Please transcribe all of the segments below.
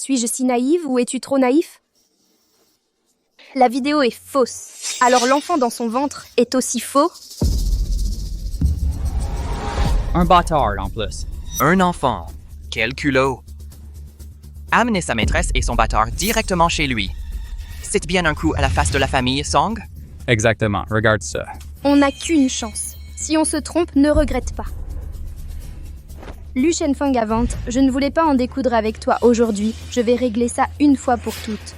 Suis-je si naïve ou es-tu trop naïf? La vidéo est fausse. Alors l'enfant dans son ventre est aussi faux? Un bâtard en plus. Un enfant. Quel culot. Amener sa maîtresse et son bâtard directement chez lui. C'est bien un coup à la face de la famille, Song? Exactement, regarde ça. On n'a qu'une chance. Si on se trompe, ne regrette pas. Lu Shenfeng Avant, je ne voulais pas en découdre avec toi aujourd'hui. Je vais régler ça une fois pour toutes.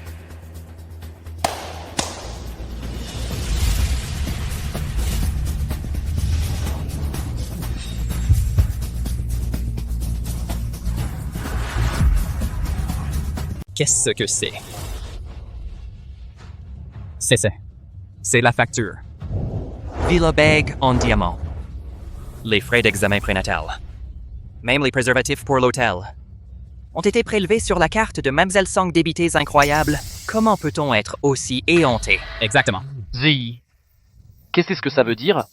Qu'est-ce que c'est? C'est ça. C'est la facture. Villa Bag en diamant. Les frais d'examen prénatal. Même les préservatifs pour l'hôtel. Ont été prélevés sur la carte de Mlle Song débités incroyables. Comment peut-on être aussi éhonté? Exactement. Zi. Qu'est-ce que ça veut dire?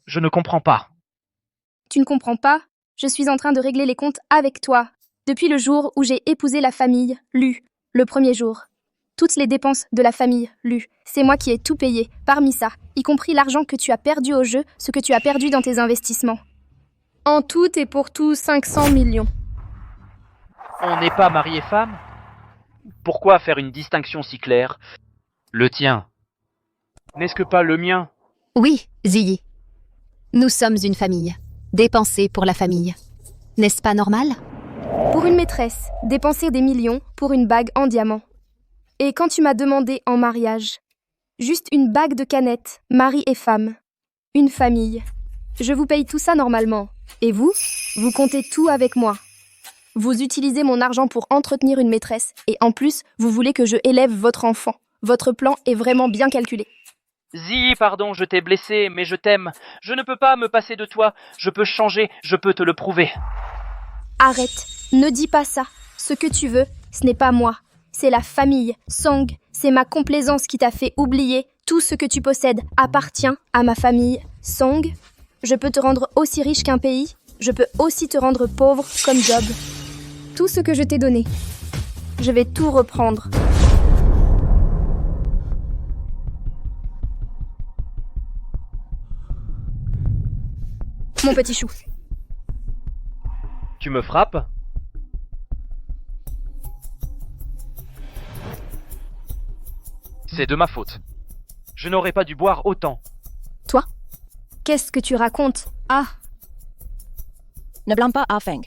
Je ne comprends pas. Tu ne comprends pas? Je suis en train de régler les comptes avec toi. Depuis le jour où j'ai épousé la famille, Lu, le premier jour. Toutes les dépenses de la famille, Lu, c'est moi qui ai tout payé, parmi ça, y compris l'argent que tu as perdu au jeu, ce que tu as perdu dans tes investissements. En tout et pour tout, 500 millions. On n'est pas mari et femme? Pourquoi faire une distinction si claire? Le tien. N'est-ce que pas le mien? Oui, Ziyi. Nous sommes une famille. Dépenser pour la famille. N'est-ce pas normal? Pour une maîtresse, dépenser des millions pour une bague en diamant. Et quand tu m'as demandé en mariage, juste une bague de canette, mari et femme. Une famille. Je vous paye tout ça normalement. Et vous comptez tout avec moi. Vous utilisez mon argent pour entretenir une maîtresse. Et en plus, vous voulez que je élève votre enfant. Votre plan est vraiment bien calculé. Zi, pardon, je t'ai blessé, mais je t'aime. Je ne peux pas me passer de toi. Je peux changer, je peux te le prouver. Arrête, ne dis pas ça. Ce que tu veux, ce n'est pas moi. C'est la famille, Song. C'est ma complaisance qui t'a fait oublier. Tout ce que tu possèdes appartient à ma famille, Song. Je peux te rendre aussi riche qu'un pays. Je peux aussi te rendre pauvre comme Job. Tout ce que je t'ai donné. Je vais tout reprendre. Mon petit chou. Tu me frappes? C'est de ma faute. Je n'aurais pas dû boire autant. Toi? Qu'est-ce que tu racontes? Ah! Ne blâme pas Ah Feng.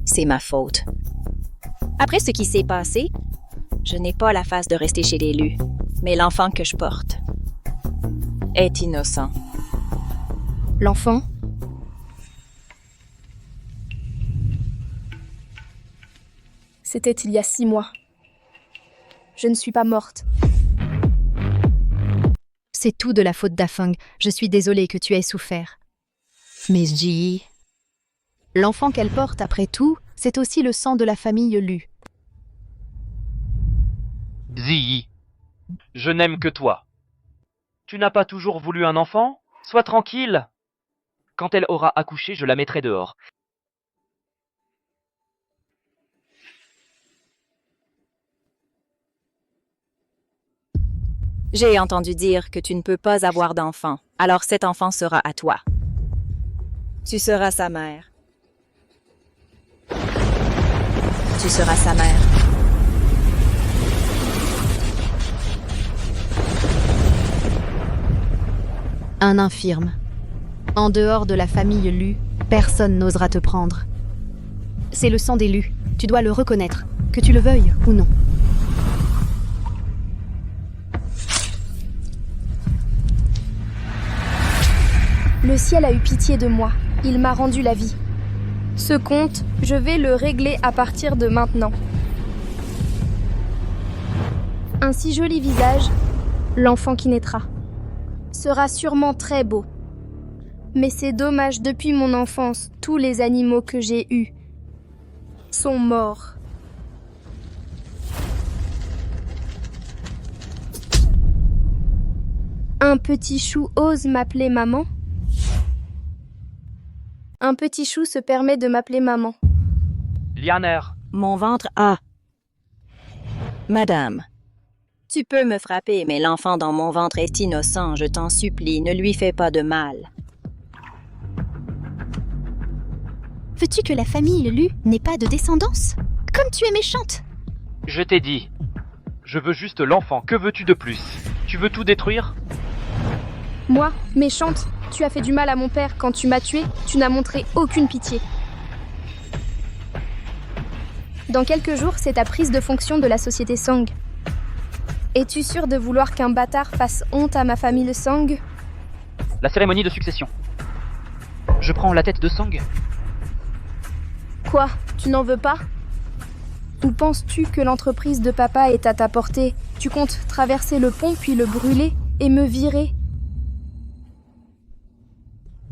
C'est ma faute. Après ce qui s'est passé, je n'ai pas la face de rester chez l'élu, mais l'enfant que je porte est innocent. L'enfant? C'était il y a 6 mois. Je ne suis pas morte. C'est tout de la faute d'Afeng. Je suis désolée que tu aies souffert. Mais Ji, l'enfant qu'elle porte après tout, c'est aussi le sang de la famille Lu. Zi, je n'aime que toi. Tu n'as pas toujours voulu un enfant? Sois tranquille. Quand elle aura accouché, je la mettrai dehors. J'ai entendu dire que tu ne peux pas avoir d'enfant, alors cet enfant sera à toi. Tu seras sa mère. Tu seras sa mère. Un infirme. En dehors de la famille Lu, personne n'osera te prendre. C'est le sang des Lu. Tu dois le reconnaître, que tu le veuilles ou non. Le ciel a eu pitié de moi. Il m'a rendu la vie. Ce compte, je vais le régler à partir de maintenant. Un si joli visage, l'enfant qui naîtra, sera sûrement très beau. Mais c'est dommage, depuis mon enfance, tous les animaux que j'ai eus sont morts. Un petit chou ose m'appeler maman? Un petit chou se permet de m'appeler maman. Lianer, Mon ventre a... Madame, tu peux me frapper, mais l'enfant dans mon ventre est innocent, je t'en supplie, ne lui fais pas de mal. Veux-tu que la famille Lu n'ait pas de descendance? Comme tu es méchante! Je t'ai dit. Je veux juste l'enfant. Que veux-tu de plus? Tu veux tout détruire? Moi, méchante, tu as fait du mal à mon père quand tu m'as tué, tu n'as montré aucune pitié. Dans quelques jours, c'est ta prise de fonction de la société Song. Es-tu sûr de vouloir qu'un bâtard fasse honte à ma famille de Song? La cérémonie de succession. Je prends la tête de Song. Quoi? Tu n'en veux pas? Ou penses-tu que l'entreprise de papa est à ta portée? Tu comptes traverser le pont puis le brûler et me virer?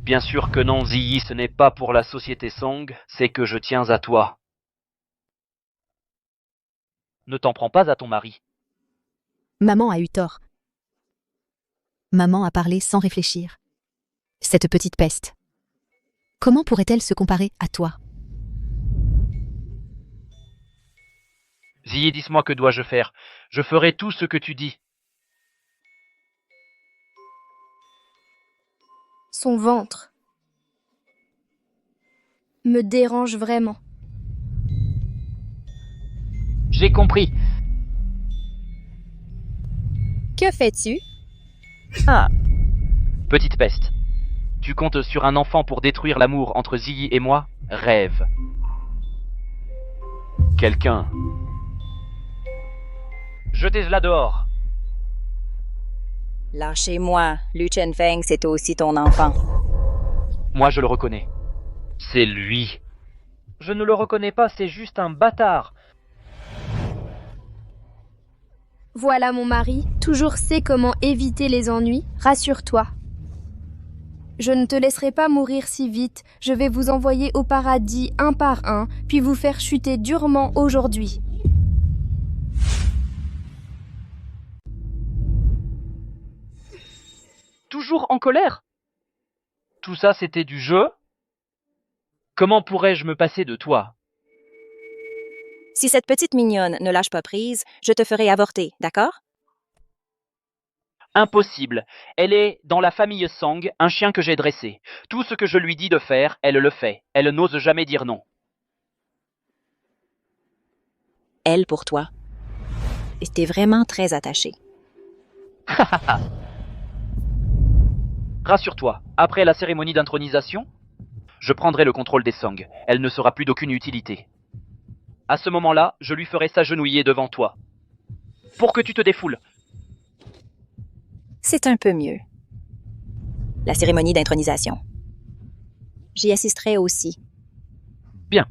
Bien sûr que non, Ziyi, ce n'est pas pour la société Song, c'est que je tiens à toi. Ne t'en prends pas à ton mari. Maman a eu tort. Maman a parlé sans réfléchir. Cette petite peste. Comment pourrait-elle se comparer à toi? Ziyi, dis-moi que dois-je faire. Je ferai tout ce que tu dis. Son ventre me dérange vraiment. J'ai compris. Que fais-tu? Petite peste. Tu comptes sur un enfant pour détruire l'amour entre Ziyi et moi? Rêve. Quelqu'un. Jetez-la dehors. Lâchez-moi, Lu Chenfeng, c'est aussi ton enfant. Moi, je le reconnais. C'est lui. Je ne le reconnais pas, c'est juste un bâtard. Voilà mon mari, toujours sait comment éviter les ennuis, rassure-toi. Je ne te laisserai pas mourir si vite, je vais vous envoyer au paradis un par un, puis vous faire chuter durement aujourd'hui. Toujours en colère? Tout ça, c'était du jeu? Comment pourrais-je me passer de toi? Si cette petite mignonne ne lâche pas prise, je te ferai avorter, d'accord? Impossible. Elle est, dans la famille Song, un chien que j'ai dressé. Tout ce que je lui dis de faire, elle le fait. Elle n'ose jamais dire non. Elle pour toi. Et t'es vraiment très attaché. Rassure-toi, après la cérémonie d'intronisation, je prendrai le contrôle des Song. Elle ne sera plus d'aucune utilité. À ce moment-là, je lui ferai s'agenouiller devant toi. Pour que tu te défoules. C'est un peu mieux. La cérémonie d'intronisation. J'y assisterai aussi. Bien.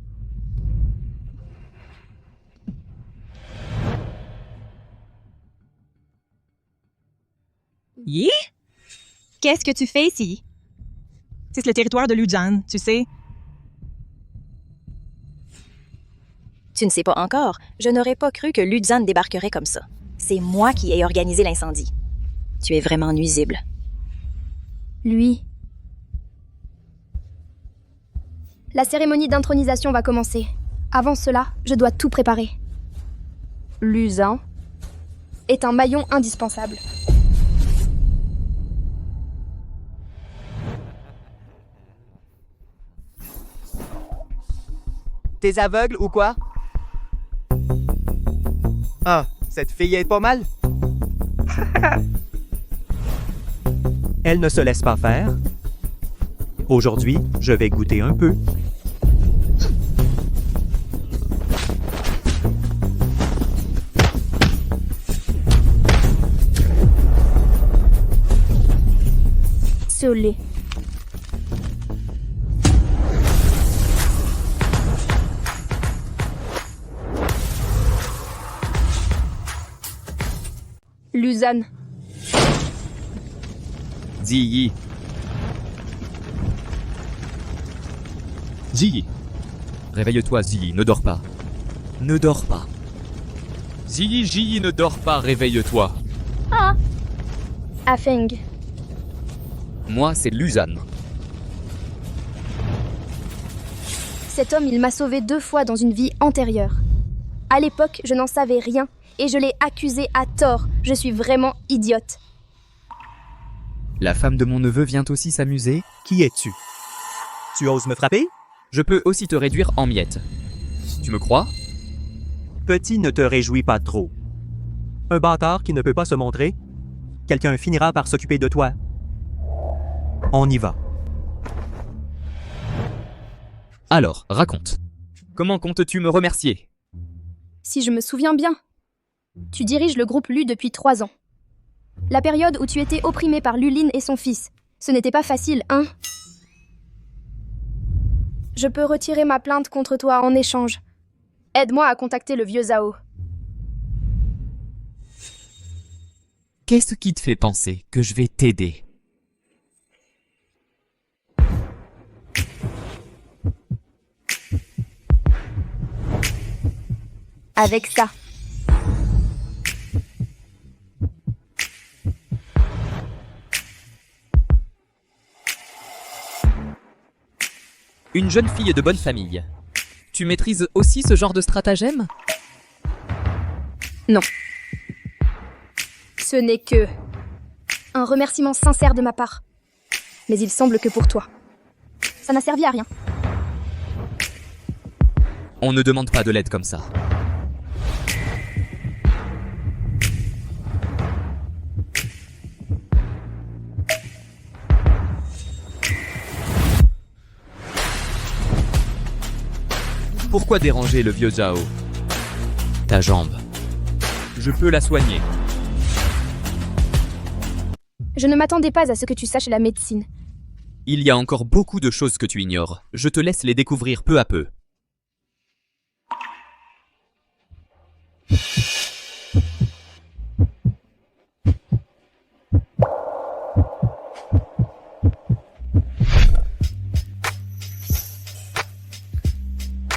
Yeah? Qu'est-ce que tu fais ici? C'est le territoire de Lujan, tu sais. Tu ne sais pas encore, je n'aurais pas cru que Luzan débarquerait comme ça. C'est moi qui ai organisé l'incendie. Tu es vraiment nuisible. Lui. La cérémonie d'intronisation va commencer. Avant cela, je dois tout préparer. Luzan est un maillon indispensable. T'es aveugle ou quoi? Ah, cette fille est pas mal. Elle ne se laisse pas faire. Aujourd'hui, je vais goûter un peu. Solé. Luzan. Ziyi. Ziyi. Réveille-toi, Ziyi, ne dors pas. Ne dors pas. Ziyi, ne dors pas, réveille-toi. Afeng. Moi, c'est Luzan. Cet homme, il m'a sauvé 2 fois dans une vie antérieure. À l'époque, je n'en savais rien et je l'ai accusée à tort. Je suis vraiment idiote. La femme de mon neveu vient aussi s'amuser. Qui es-tu? Tu oses me frapper? Je peux aussi te réduire en miettes. Tu me crois? Petit, ne te réjouis pas trop. Un bâtard qui ne peut pas se montrer? Quelqu'un finira par s'occuper de toi. On y va. Alors, raconte. Comment comptes-tu me remercier? Si je me souviens bien, tu diriges le groupe Lu depuis 3 ans. La période où tu étais opprimé par Luline et son fils. Ce n'était pas facile, hein? Je peux retirer ma plainte contre toi en échange. Aide-moi à contacter le vieux Zhao. Qu'est-ce qui te fait penser que je vais t'aider? Avec ça. Une jeune fille de bonne famille. Tu maîtrises aussi ce genre de stratagème? Non. Ce n'est que un remerciement sincère de ma part. Mais il semble que pour toi, ça n'a servi à rien. On ne demande pas de l'aide comme ça. Pourquoi déranger le vieux Zhao? Ta jambe. Je peux la soigner. Je ne m'attendais pas à ce que tu saches la médecine. Il y a encore beaucoup de choses que tu ignores. Je te laisse les découvrir peu à peu.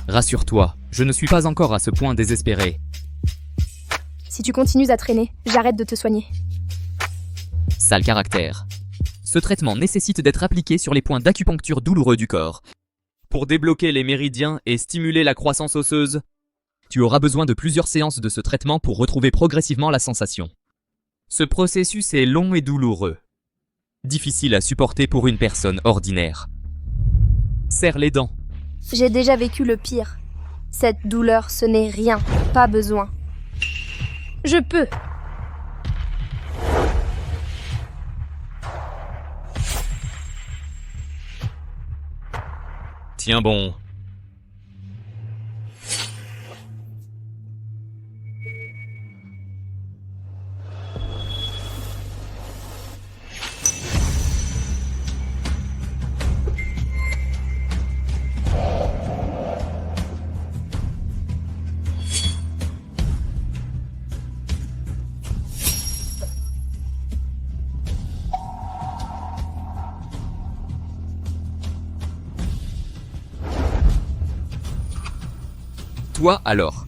Rassure-toi, je ne suis pas encore à ce point désespéré. Si tu continues à traîner, j'arrête de te soigner. Sale caractère. Ce traitement nécessite d'être appliqué sur les points d'acupuncture douloureux du corps. Pour débloquer les méridiens et stimuler la croissance osseuse, tu auras besoin de plusieurs séances de ce traitement pour retrouver progressivement la sensation. Ce processus est long et douloureux. Difficile à supporter pour une personne ordinaire. Serre les dents. J'ai déjà vécu le pire. Cette douleur, ce n'est rien, pas besoin. Je peux. Tiens bon. Toi alors.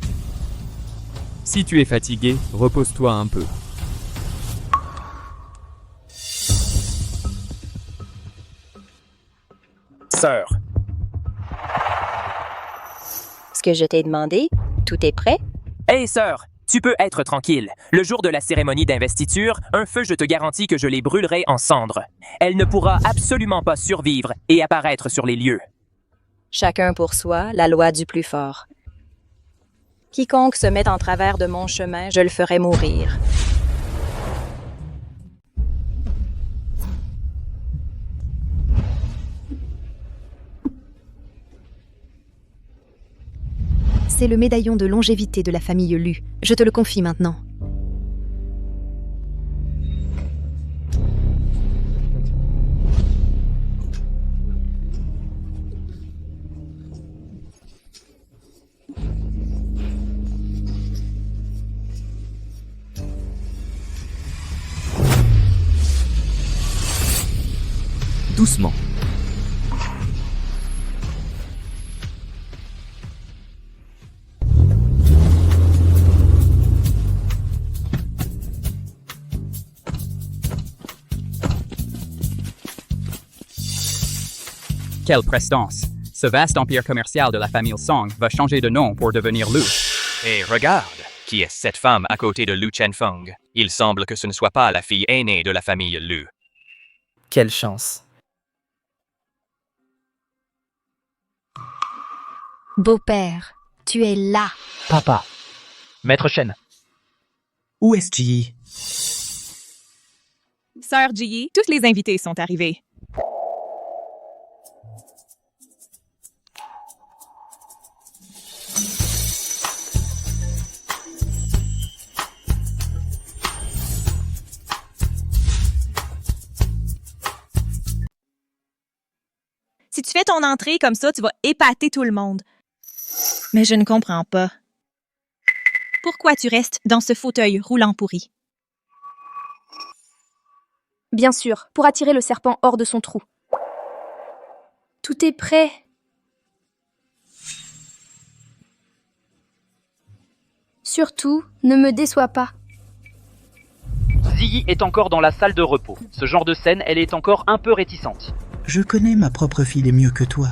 Si tu es fatigué, repose-toi un peu. Sœur, Ce que je t'ai demandé, tout est prêt? hey sœur, tu peux être tranquille. Le jour de la cérémonie d'investiture, un feu, je te garantis que je les brûlerai en cendres. Elle ne pourra absolument pas survivre et apparaître sur les lieux. Chacun pour soi, la loi du plus fort. Quiconque se met en travers de mon chemin, je le ferai mourir. C'est le médaillon de longévité de la famille Lu. Je te le confie maintenant. Doucement. Quelle prestance! Ce vaste empire commercial de la famille Song va changer de nom pour devenir Lu. Et regarde, qui est cette femme à côté de Lu Chenfeng? Il semble que ce ne soit pas la fille aînée de la famille Lu. Quelle chance. Beau-père, tu es là. Papa. Maître Shen. Où est Ji? Sœur Ji, tous les invités sont arrivés. Si tu fais ton entrée comme ça, tu vas épater tout le monde. Mais je ne comprends pas. Pourquoi tu restes dans ce fauteuil roulant pourri? Bien sûr, pour attirer le serpent hors de son trou. Tout est prêt. Surtout, ne me déçois pas. Ziyi est encore dans la salle de repos. Ce genre de scène, elle est encore un peu réticente. Je connais ma propre fille mieux que toi.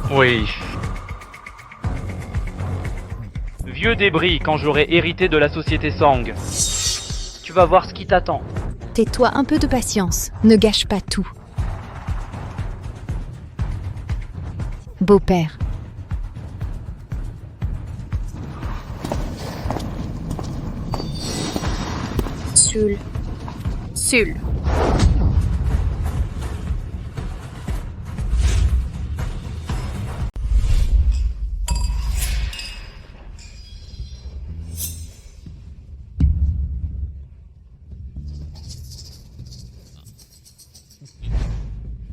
Oui. Vieux débris quand j'aurai hérité de la société Sang. Tu vas voir ce qui t'attend. Tais-toi, un peu de patience. Ne gâche pas tout. Beau-père. Sul.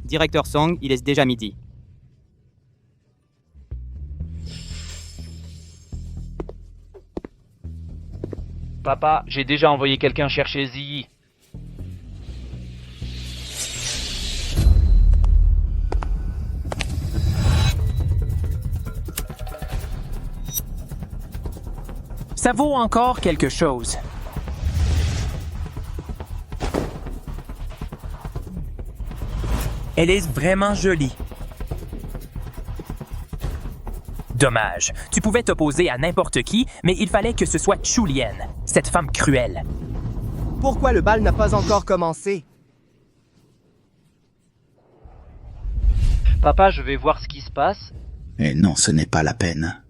Directeur Song, il est déjà midi. Papa, j'ai déjà envoyé quelqu'un chercher Ziyi. Ça vaut encore quelque chose. Elle est vraiment jolie. Dommage. Tu pouvais t'opposer à n'importe qui, mais il fallait que ce soit Chu Lien, cette femme cruelle. Pourquoi le bal n'a pas encore commencé? Papa, je vais voir ce qui se passe. Eh non, ce n'est pas la peine.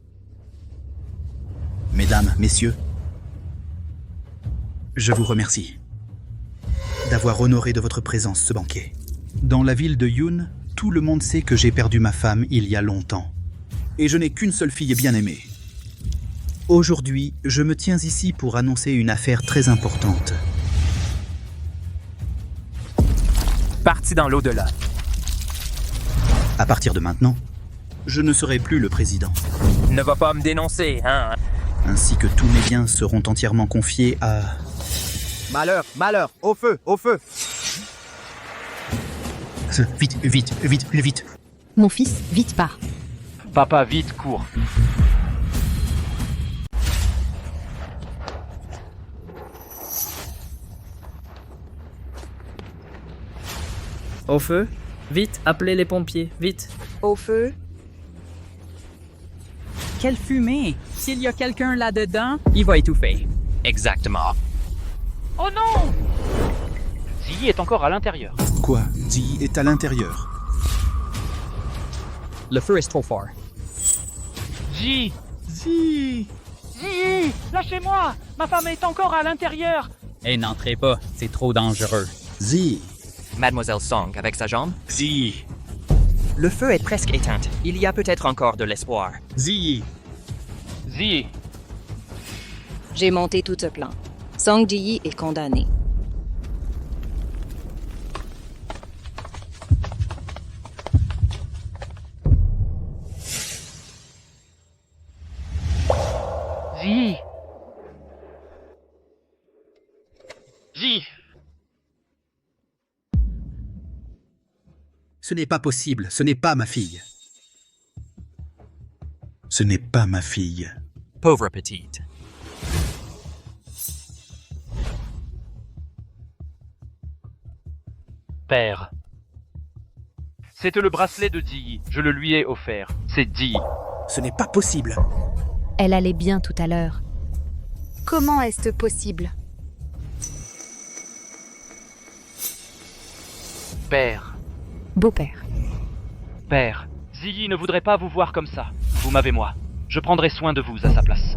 Mesdames, messieurs, je vous remercie d'avoir honoré de votre présence ce banquet. Dans la ville de Yun, tout le monde sait que j'ai perdu ma femme il y a longtemps. Et je n'ai qu'une seule fille bien-aimée. Aujourd'hui, je me tiens ici pour annoncer une affaire très importante. Parti dans l'au-delà. À partir de maintenant, je ne serai plus le président. Ne va pas me dénoncer, hein? Ainsi que tous mes biens seront entièrement confiés à... Malheur, malheur, au feu, au feu! Vite, vite, vite, plus vite. Mon fils, vite pas. Papa, vite, cours. Au feu? Vite, appelez les pompiers, vite. Au feu? Quelle fumée! S'il y a quelqu'un là-dedans... Il va étouffer. Exactement. Oh non! Ziyi est encore à l'intérieur. Quoi? Ziyi est à l'intérieur. Le feu est trop fort. Ziyi! Ziyi! Lâchez-moi! Ma femme est encore à l'intérieur! Eh, n'entrez pas, c'est trop dangereux. Ziyi! Mademoiselle Song avec sa jambe? Ziyi! Le feu est presque éteint. Il y a peut-être encore de l'espoir. Ziyi! Ziyi! J'ai monté tout ce plan. Song Ji est condamné. Ziyi! Ziyi! Ce n'est pas possible, ce n'est pas ma fille. Ce n'est pas ma fille. Pauvre petite. Père. C'était le bracelet de Ziyi. Je le lui ai offert. C'est Ziyi. Ce n'est pas possible. Elle allait bien tout à l'heure. Comment est-ce possible? Père, Beau-père. père, Ziggy ne voudrait pas vous voir comme ça. Vous m'avez moi. Je prendrai soin de vous à sa place.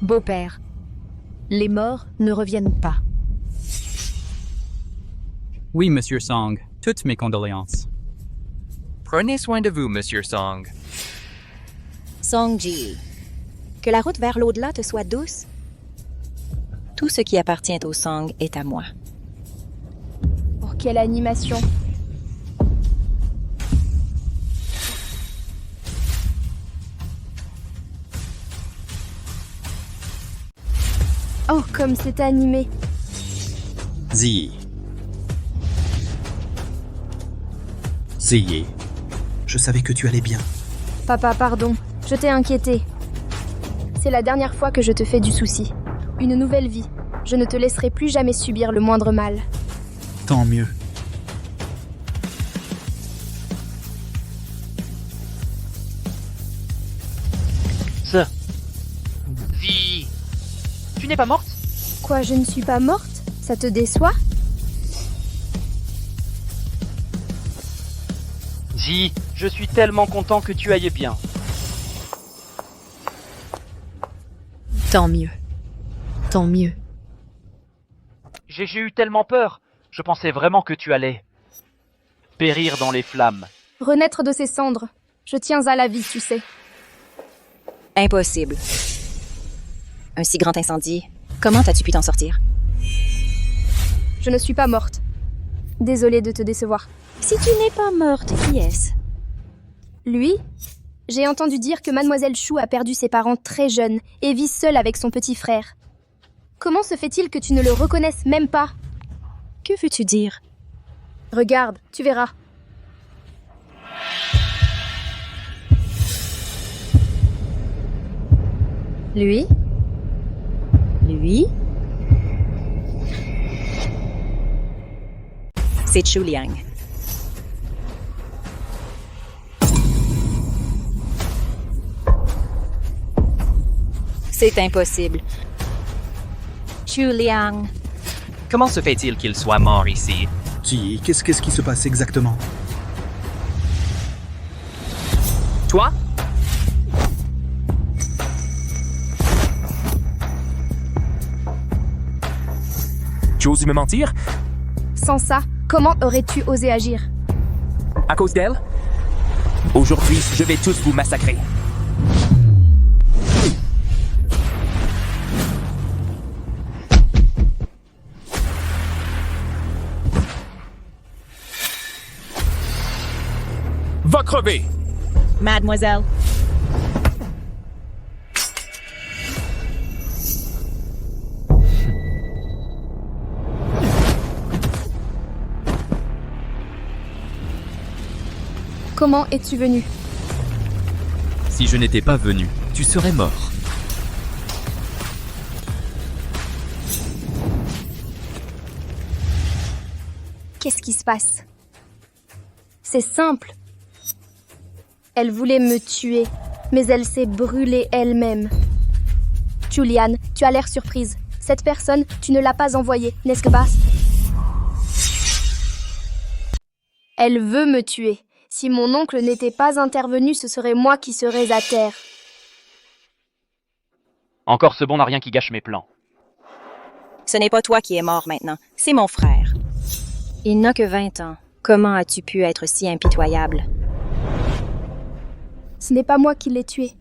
Beau-père. Les morts ne reviennent pas. Oui, Monsieur Song. Toutes mes condoléances. Prenez soin de vous, Monsieur Song. Song-ji, que la route vers l'au-delà te soit douce. Tout ce qui appartient au Song est à moi. Oh, quelle animation! Oh, comme c'est animé! Ziyi. Ziyi. Je savais que tu allais bien. Papa, pardon, je t'ai inquiété. C'est la dernière fois que je te fais du souci. Une nouvelle vie. Je ne te laisserai plus jamais subir le moindre mal. Tant mieux. Ziggy, tu n'es pas morte? Quoi, je ne suis pas morte? Ça te déçoit? Ziggy, je suis tellement content que tu ailles bien. Tant mieux. Tant mieux. J'ai eu tellement peur. Je pensais vraiment que tu allais périr dans les flammes. Renaître de ses cendres. Je tiens à la vie, tu sais. Impossible. Un si grand incendie, comment as-tu pu t'en sortir? Je ne suis pas morte. Désolée de te décevoir. Si tu n'es pas morte, qui est-ce? Lui? J'ai entendu dire que Mademoiselle Chou a perdu ses parents très jeunes et vit seule avec son petit frère. Comment se fait-il que tu ne le reconnaisses même pas? Que veux-tu dire? Regarde, tu verras. Lui? Lui? C'est Chu Liang. C'est impossible. Chu Liang. Comment se fait-il qu'il soit mort ici? Ziyi, qu'est-ce qui se passe exactement? Toi? Tu oses me mentir? Sans ça, comment aurais-tu osé agir? À cause d'elle? Aujourd'hui, je vais tous vous massacrer. Va crever! Mademoiselle. Comment es-tu venu? Si je n'étais pas venu, tu serais mort. Qu'est-ce qui se passe? C'est simple. Elle voulait me tuer, mais elle s'est brûlée elle-même. Julian, tu as l'air surprise. Cette personne, tu ne l'as pas envoyée, n'est-ce pas? Elle veut me tuer. Si mon oncle n'était pas intervenu, ce serait moi qui serais à terre. Encore ce bon n'a rien qui gâche mes plans. Ce n'est pas toi qui es mort maintenant, c'est mon frère. Il n'a que 20 ans. Comment as-tu pu être si impitoyable? Ce n'est pas moi qui l'ai tué.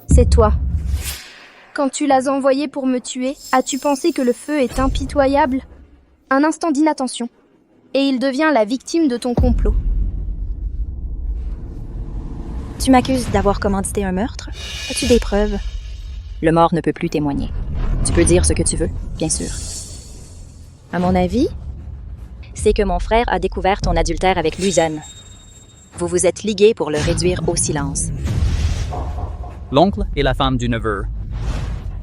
C'est toi. Quand tu l'as envoyé pour me tuer, as-tu pensé que le feu est impitoyable? Un instant d'inattention. Et il devient la victime de ton complot. Tu m'accuses d'avoir commandité un meurtre? As-tu des preuves? Le mort ne peut plus témoigner. Tu peux dire ce que tu veux, bien sûr. À mon avis, c'est que mon frère a découvert ton adultère avec Luzon. Vous vous êtes ligués pour le réduire au silence. L'oncle et la femme du neveu.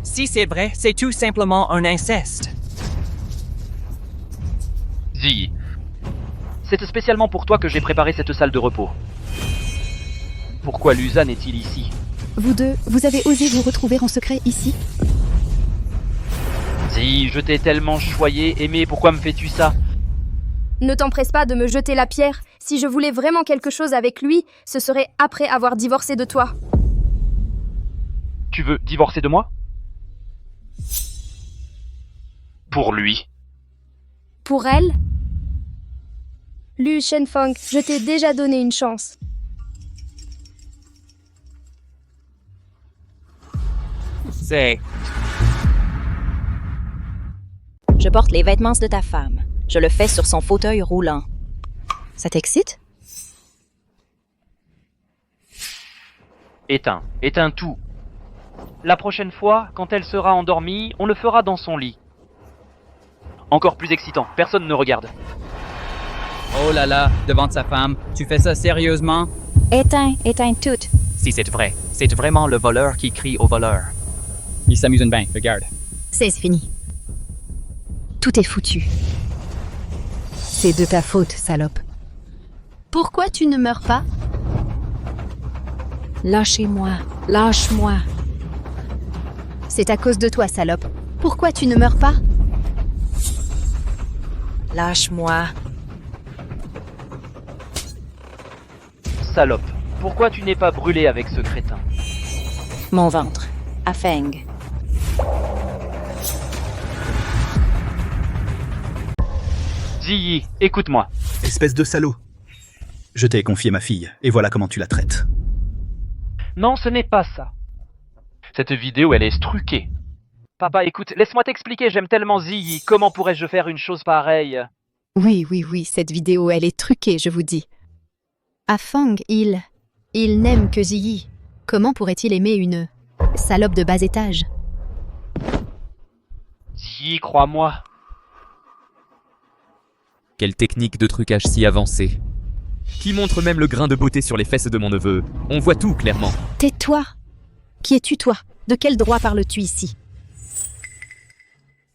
Si c'est vrai, c'est tout simplement un inceste. Ziggy, c'est spécialement pour toi que j'ai préparé cette salle de repos. Pourquoi Luzon est-il ici? Vous deux, vous avez osé vous retrouver en secret ici? Si, je t'ai tellement choyé, aimé, pourquoi me fais-tu ça? Ne t'empresse pas de me jeter la pierre. Si je voulais vraiment quelque chose avec lui, ce serait après avoir divorcé de toi. Tu veux divorcer de moi? Pour lui. Pour elle? Lu Shenfeng, je t'ai déjà donné une chance. C'est... Je porte les vêtements de ta femme. Je le fais sur son fauteuil roulant. Ça t'excite? Éteins tout. La prochaine fois, quand elle sera endormie, on le fera dans son lit. Encore plus excitant, personne ne regarde. Oh là là, devant sa femme, tu fais ça sérieusement? Éteins tout. Si c'est vrai, c'est vraiment le voleur qui crie au voleur. Il s'amuse bien, regarde. C'est fini. Tout est foutu. C'est de ta faute, salope. Pourquoi tu ne meurs pas? Lâchez-moi. Lâche-moi. C'est à cause de toi, salope. Pourquoi tu ne meurs pas? Lâche-moi. Salope, pourquoi tu n'es pas brûlé avec ce crétin? Mon ventre. À Feng. Ziyi, écoute-moi. Espèce de salaud. Je t'ai confié ma fille, et voilà comment tu la traites. Non, ce n'est pas ça. Cette vidéo, elle est truquée. Papa, écoute, laisse-moi t'expliquer, j'aime tellement Ziyi. Comment pourrais-je faire une chose pareille? Oui, cette vidéo, elle est truquée, je vous dis. Afang, il n'aime que Ziyi. Comment pourrait-il aimer une salope de bas étage? Ziyi, crois-moi. Quelle technique de trucage si avancée. Qui montre même le grain de beauté sur les fesses de mon neveu. On voit tout clairement. Tais-toi. Qui es-tu, toi? De quel droit parles-tu ici?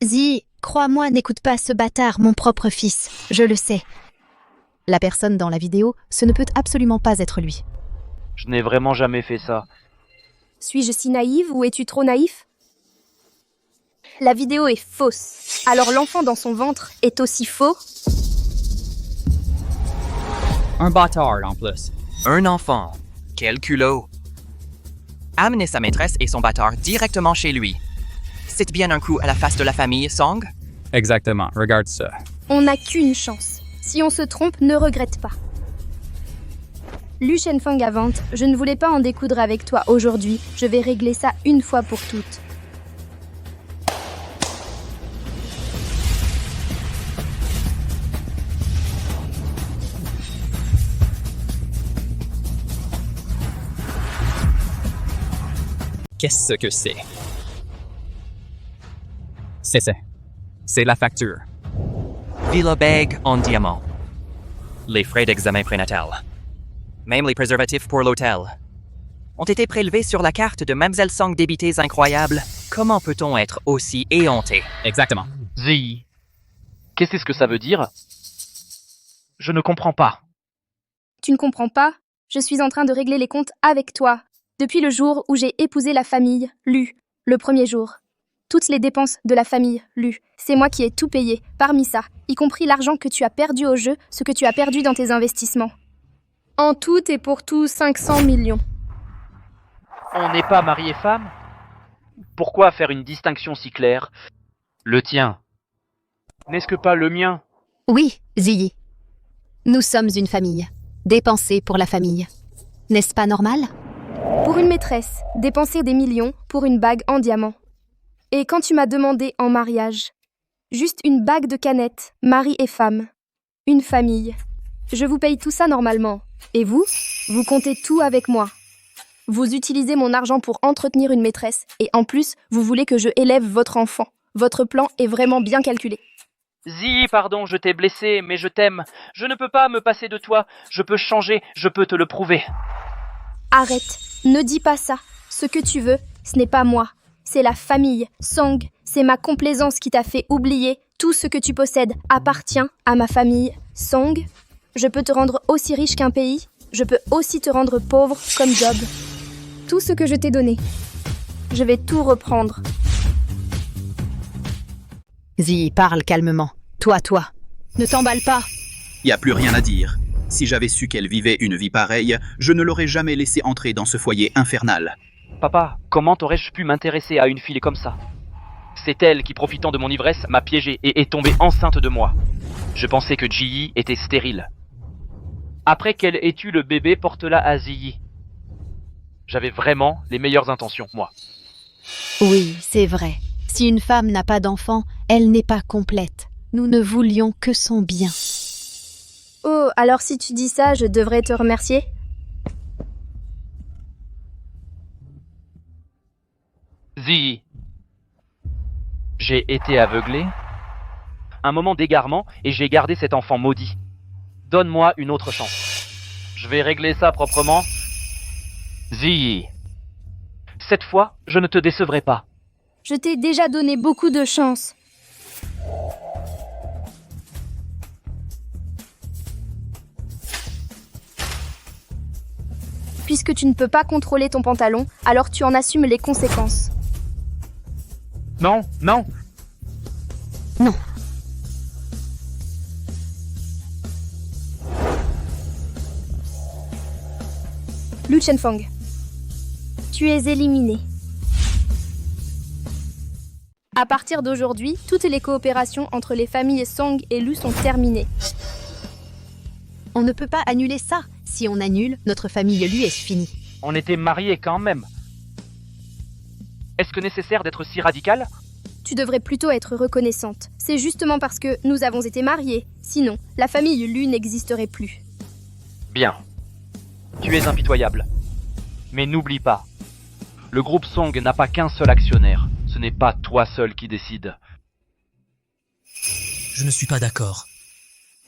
Ziyi, crois-moi, n'écoute pas ce bâtard, mon propre fils. Je le sais. La personne dans la vidéo, ce ne peut absolument pas être lui. Je n'ai vraiment jamais fait ça. Suis-je si naïve ou es-tu trop naïf? La vidéo est fausse. Alors l'enfant dans son ventre est aussi faux? Un bâtard en plus. Un enfant. Quel culot. Amener sa maîtresse et son bâtard directement chez lui. C'est bien un coup à la face de la famille, Song? Exactement, regarde ça. On n'a qu'une chance. Si on se trompe, ne regrette pas. Lu Shenfeng Avante, je ne voulais pas en découdre avec toi aujourd'hui. Je vais régler ça une fois pour toutes. Qu'est-ce que c'est? C'est la facture. Villa Beg en diamant. Les frais d'examen prénatal. Même les préservatifs pour l'hôtel. Ont été prélevés sur la carte de Mamzelle Song débités incroyables. Comment peut-on être aussi éhonté? Exactement. Ziyi, qu'est-ce que ça veut dire? Je ne comprends pas. Tu ne comprends pas? Je suis en train de régler les comptes avec toi. Depuis le jour où j'ai épousé la famille Lu, le premier jour. Toutes les dépenses de la famille Lu, c'est moi qui ai tout payé, parmi ça, y compris l'argent que tu as perdu au jeu, ce que tu as perdu dans tes investissements. En tout et pour tout, 500 millions. On n'est pas mari et femme? Pourquoi faire une distinction si claire? Le tien. N'est-ce que pas le mien? Oui, Ziyi. Nous sommes une famille. Dépenser pour la famille. N'est-ce pas normal? Pour une maîtresse, dépenser des millions pour une bague en diamant. Et quand tu m'as demandé en mariage, juste une bague de canettes, mari et femme. Une famille. Je vous paye tout ça normalement. Et vous? Vous comptez tout avec moi. Vous utilisez mon argent pour entretenir une maîtresse et en plus, vous voulez que je élève votre enfant. Votre plan est vraiment bien calculé. Ziyi, pardon, je t'ai blessé, mais je t'aime. Je ne peux pas me passer de toi. Je peux changer, je peux te le prouver. Arrête, ne dis pas ça. Ce que tu veux, ce n'est pas moi. C'est la famille, Song. C'est ma complaisance qui t'a fait oublier. Tout ce que tu possèdes appartient à ma famille, Song. Je peux te rendre aussi riche qu'un pays. Je peux aussi te rendre pauvre comme Job. tout ce que je t'ai donné. Je vais tout reprendre. Zi, parle calmement. Toi. Ne t'emballe pas. Y a plus rien à dire. Si j'avais su qu'elle vivait une vie pareille, je ne l'aurais jamais laissée entrer dans ce foyer infernal. Papa, comment aurais-je pu m'intéresser à une fille comme ça? C'est elle qui, profitant de mon ivresse, m'a piégé et est tombée enceinte de moi. Je pensais que Ji était stérile. Après qu'elle ait eu le bébé, porte-la à Ziyi. J'avais vraiment les meilleures intentions, moi. Oui, c'est vrai. Si une femme n'a pas d'enfant, elle n'est pas complète. Nous ne voulions que son bien. Oh, alors si tu dis ça, je devrais te remercier? Ziyi. J'ai été aveuglé. Un moment d'égarement et j'ai gardé cet enfant maudit. Donne-moi une autre chance. Je vais régler ça proprement. Ziyi. Cette fois, je ne te décevrai pas. Je t'ai déjà donné beaucoup de chance. Puisque tu ne peux pas contrôler ton pantalon, alors tu en assumes les conséquences. Non. Non. Lu Chenfang, tu es éliminé. À partir d'aujourd'hui, toutes les coopérations entre les familles Song et Lu sont terminées. On ne peut pas annuler ça. Si on annule, notre famille Lu est finie. On était mariés quand même. Est-ce que nécessaire d'être si radical? Tu devrais plutôt être reconnaissante. C'est justement parce que nous avons été mariés. Sinon, la famille Lu n'existerait plus. Bien. Tu es impitoyable. Mais n'oublie pas, le groupe Song n'a pas qu'un seul actionnaire. Ce n'est pas toi seul qui décide. Je ne suis pas d'accord.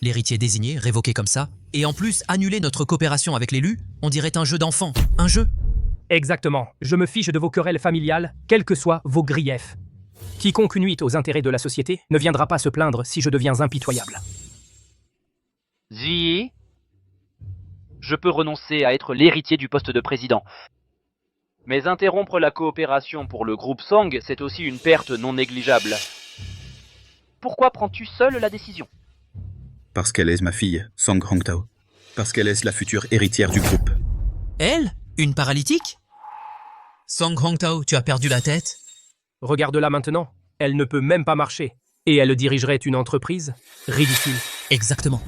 L'héritier désigné, révoqué comme ça, et en plus annuler notre coopération avec l'élu, on dirait un jeu d'enfant. Un jeu? Exactement. Je me fiche de vos querelles familiales, quels que soient vos griefs. Quiconque nuit aux intérêts de la société ne viendra pas se plaindre si je deviens impitoyable. Ziyi, je peux renoncer à être l'héritier du poste de président. Mais interrompre la coopération pour le groupe Song, c'est aussi une perte non négligeable. Pourquoi prends-tu seul la décision? Parce qu'elle est ma fille, Song Hongtao. Parce qu'elle est la future héritière du groupe. Elle? Une paralytique? Song Hongtao, tu as perdu la tête? Regarde-la maintenant. Elle ne peut même pas marcher. Et elle dirigerait une entreprise? Ridicule. Exactement.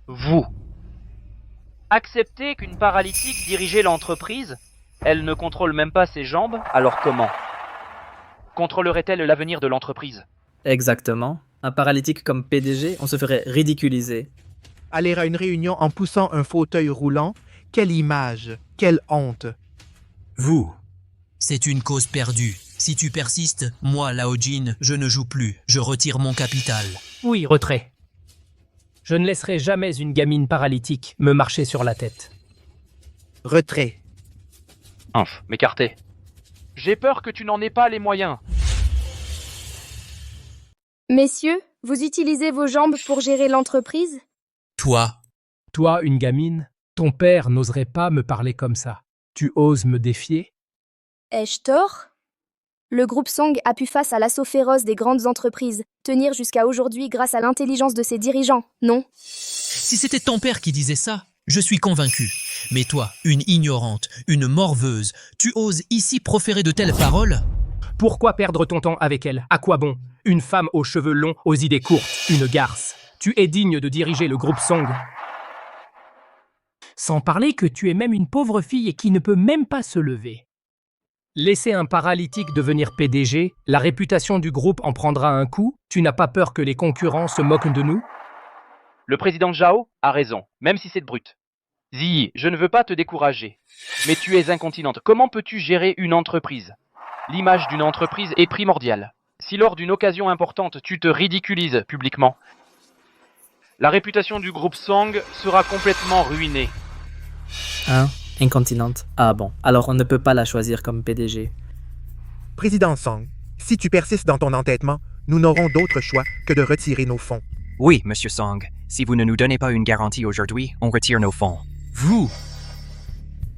Vous acceptez qu'une paralytique dirigeait l'entreprise? Elle ne contrôle même pas ses jambes, alors comment? Contrôlerait-elle l'avenir de l'entreprise? Exactement. Un paralytique comme PDG, on se ferait ridiculiser. Aller à une réunion en poussant un fauteuil roulant, quelle image, quelle honte. Vous. C'est une cause perdue. Si tu persistes, moi, Lao Jin, je ne joue plus. Je retire mon capital. Oui, retrait. Je ne laisserai jamais une gamine paralytique me marcher sur la tête. Retrait. M'écarter. J'ai peur que tu n'en aies pas les moyens. Messieurs, vous utilisez vos jambes pour gérer l'entreprise? Toi, une gamine, ton père n'oserait pas me parler comme ça. Tu oses me défier? Ai-je tort? Le groupe Song a pu face à l'assaut féroce des grandes entreprises, tenir jusqu'à aujourd'hui grâce à l'intelligence de ses dirigeants, non? si c'était ton père qui disait ça, je suis convaincu. Mais toi, une ignorante, une morveuse, tu oses ici proférer de telles paroles? Pourquoi perdre ton temps avec elle? À quoi bon? Une femme aux cheveux longs, aux idées courtes, une garce. Tu es digne de diriger le groupe Song. Sans parler que tu es même une pauvre fille qui ne peut même pas se lever. Laisser un paralytique devenir PDG, la réputation du groupe en prendra un coup. Tu n'as pas peur que les concurrents se moquent de nous? Le président Zhao a raison, même si c'est de brute. Ziyi, je ne veux pas te décourager, mais tu es incontinente. Comment peux-tu gérer une entreprise? L'image d'une entreprise est primordiale. Si lors d'une occasion importante, tu te ridiculises publiquement, la réputation du groupe Song sera complètement ruinée. Incontinente. Ah bon, alors on ne peut pas la choisir comme PDG. Président Song, si tu persistes dans ton entêtement, nous n'aurons d'autre choix que de retirer nos fonds. Oui, Monsieur Song. Si vous ne nous donnez pas une garantie aujourd'hui, on retire nos fonds. Vous?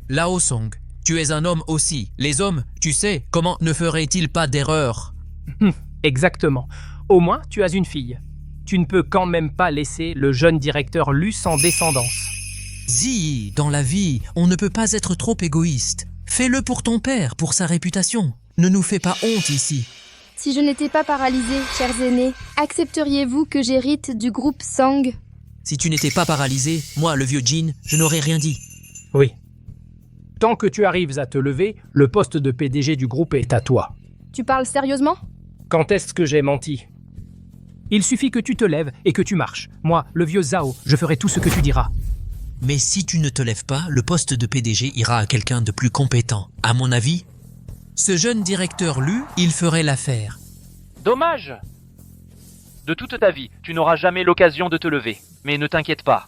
Lao Song, tu es un homme aussi. Les hommes, tu sais, comment ne feraient-ils pas d'erreur? Exactement. Au moins, tu as une fille. Tu ne peux quand même pas laisser le jeune directeur Lu sans descendance. Ziyi, dans la vie, on ne peut pas être trop égoïste. Fais-le pour ton père, pour sa réputation. Ne nous fais pas honte ici. Si je n'étais pas paralysée, chers aînés, accepteriez-vous que j'hérite du groupe Sang? Si tu n'étais pas paralysé, moi, le vieux Jin, je n'aurais rien dit. Oui. Tant que tu arrives à te lever, le poste de PDG du groupe est à toi. Tu parles sérieusement? Quand est-ce que j'ai menti? Il suffit que tu te lèves et que tu marches. Moi, le vieux Zhao, je ferai tout ce que tu diras. Mais si tu ne te lèves pas, le poste de PDG ira à quelqu'un de plus compétent. À mon avis, ce jeune directeur Lu, il ferait l'affaire. Dommage! De toute ta vie, tu n'auras jamais l'occasion de te lever. Mais ne t'inquiète pas.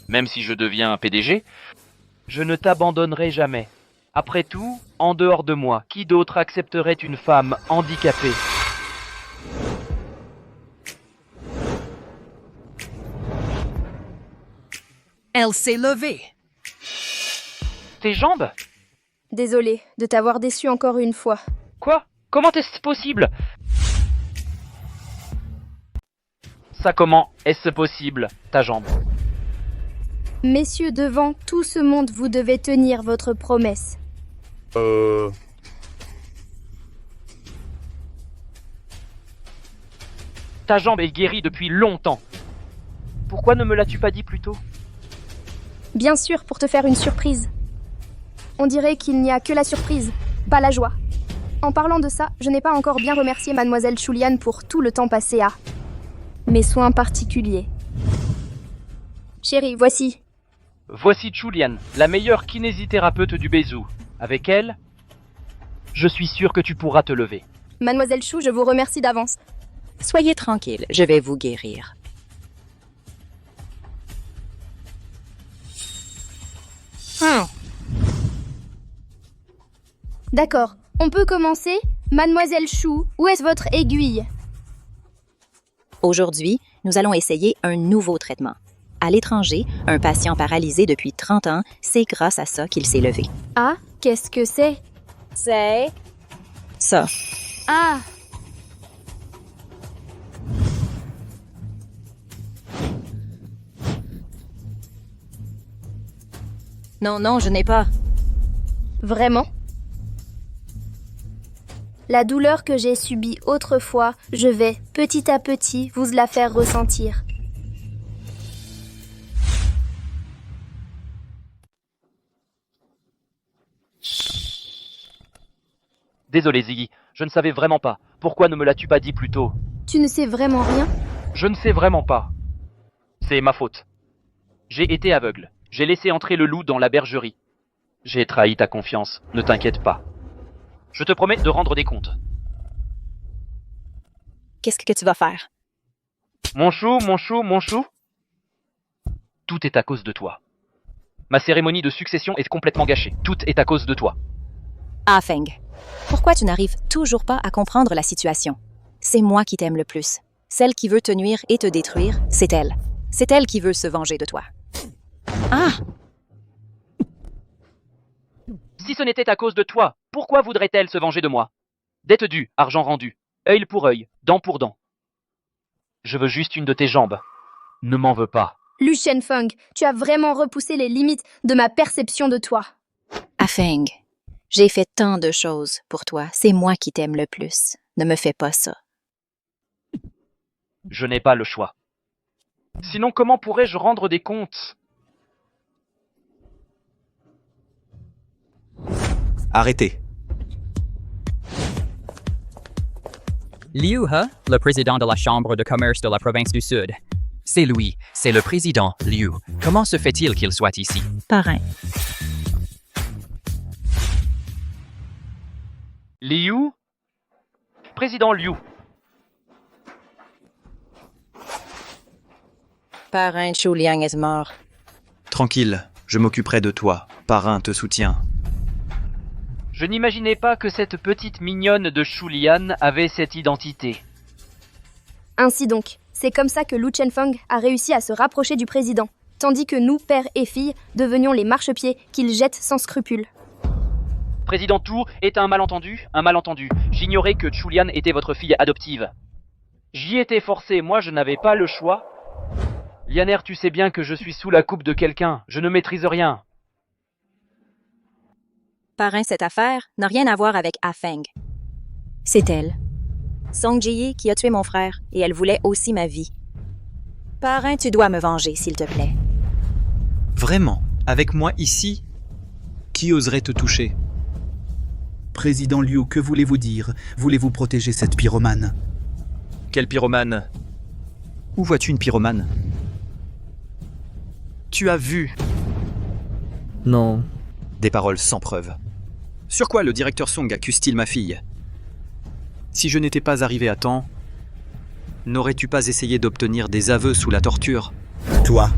Même si je deviens PDG, je ne t'abandonnerai jamais. Après tout, en dehors de moi, qui d'autre accepterait une femme handicapée? Elle s'est levée. Tes jambes? Désolée de t'avoir déçu encore une fois. Quoi? Comment est-ce possible? Ça, comment est-ce possible, ta jambe? Messieurs, devant tout ce monde, vous devez tenir votre promesse. Ta jambe est guérie depuis longtemps. Pourquoi ne me l'as-tu pas dit plus tôt? Bien sûr, pour te faire une surprise. On dirait qu'il n'y a que la surprise, pas la joie. En parlant de ça, je n'ai pas encore bien remercié Mademoiselle Shulian pour tout le temps passé à mes soins particuliers. Chérie, voici. Voici Shulian, la meilleure kinésithérapeute du Bézou. Avec elle, je suis sûr que tu pourras te lever. Mademoiselle Chou, je vous remercie d'avance. Soyez tranquille, je vais vous guérir. D'accord, on peut commencer? Mademoiselle Chou, où est votre aiguille? Aujourd'hui, nous allons essayer un nouveau traitement. À l'étranger, un patient paralysé depuis 30 ans, c'est grâce à ça qu'il s'est levé. Ah, qu'est-ce que c'est? C'est ça. Ah! Non, je n'ai pas. Vraiment? La douleur que j'ai subie autrefois, je vais, petit à petit, vous la faire ressentir. Désolé Ziggy, je ne savais vraiment pas. Pourquoi ne me l'as-tu pas dit plus tôt? Tu ne sais vraiment rien? Je ne sais vraiment pas. C'est ma faute. J'ai été aveugle. J'ai laissé entrer le loup dans la bergerie. J'ai trahi ta confiance, ne t'inquiète pas. Je te promets de rendre des comptes. Qu'est-ce que tu vas faire? Mon chou. Tout est à cause de toi. Ma cérémonie de succession est complètement gâchée. Tout est à cause de toi. Ah, Feng. Pourquoi tu n'arrives toujours pas à comprendre la situation? C'est moi qui t'aime le plus. Celle qui veut te nuire et te détruire, c'est elle. C'est elle qui veut se venger de toi. Ah! Si ce n'était à cause de toi, pourquoi voudrait-elle se venger de moi? Dette due, argent rendu, œil pour œil, dent pour dent. Je veux juste une de tes jambes. Ne m'en veux pas. Lu Shenfeng, tu as vraiment repoussé les limites de ma perception de toi. Ah, Feng, j'ai fait tant de choses pour toi. C'est moi qui t'aime le plus. Ne me fais pas ça. Je n'ai pas le choix. Sinon, comment pourrais-je rendre des comptes? Arrêtez. Liu He, le président de la Chambre de commerce de la province du Sud. C'est lui, c'est le président, Liu. Comment se fait-il qu'il soit ici? Parrain. Liu? Président Liu. Parrain Chu Liang est mort. Tranquille, je m'occuperai de toi. Parrain te soutient. Je n'imaginais pas que cette petite mignonne de Shulian avait cette identité. Ainsi donc, c'est comme ça que Lu Chenfeng a réussi à se rapprocher du président. tandis que nous, père et fille, devenions les marchepieds qu'il jette sans scrupule. Président Tour est un malentendu, un malentendu. J'ignorais que Julian était votre fille adoptive. J'y étais forcé, moi je n'avais pas le choix. Lianer, tu sais bien que je suis sous la coupe de quelqu'un, je ne maîtrise rien. Parrain, cette affaire n'a rien à voir avec Afeng. C'est elle. Song Ji-yi qui a tué mon frère, et elle voulait aussi ma vie. Parrain, tu dois me venger, s'il te plaît. Vraiment? Avec moi ici? Qui oserait te toucher? Président Liu, que voulez-vous dire? Voulez-vous protéger cette pyromane? Quelle pyromane? Où vois-tu une pyromane? Tu as vu? Non. Des paroles sans preuve. Sur quoi le directeur Song accuse-t-il ma fille? Si je n'étais pas arrivé à temps, n'aurais-tu pas essayé d'obtenir des aveux sous la torture? Toi.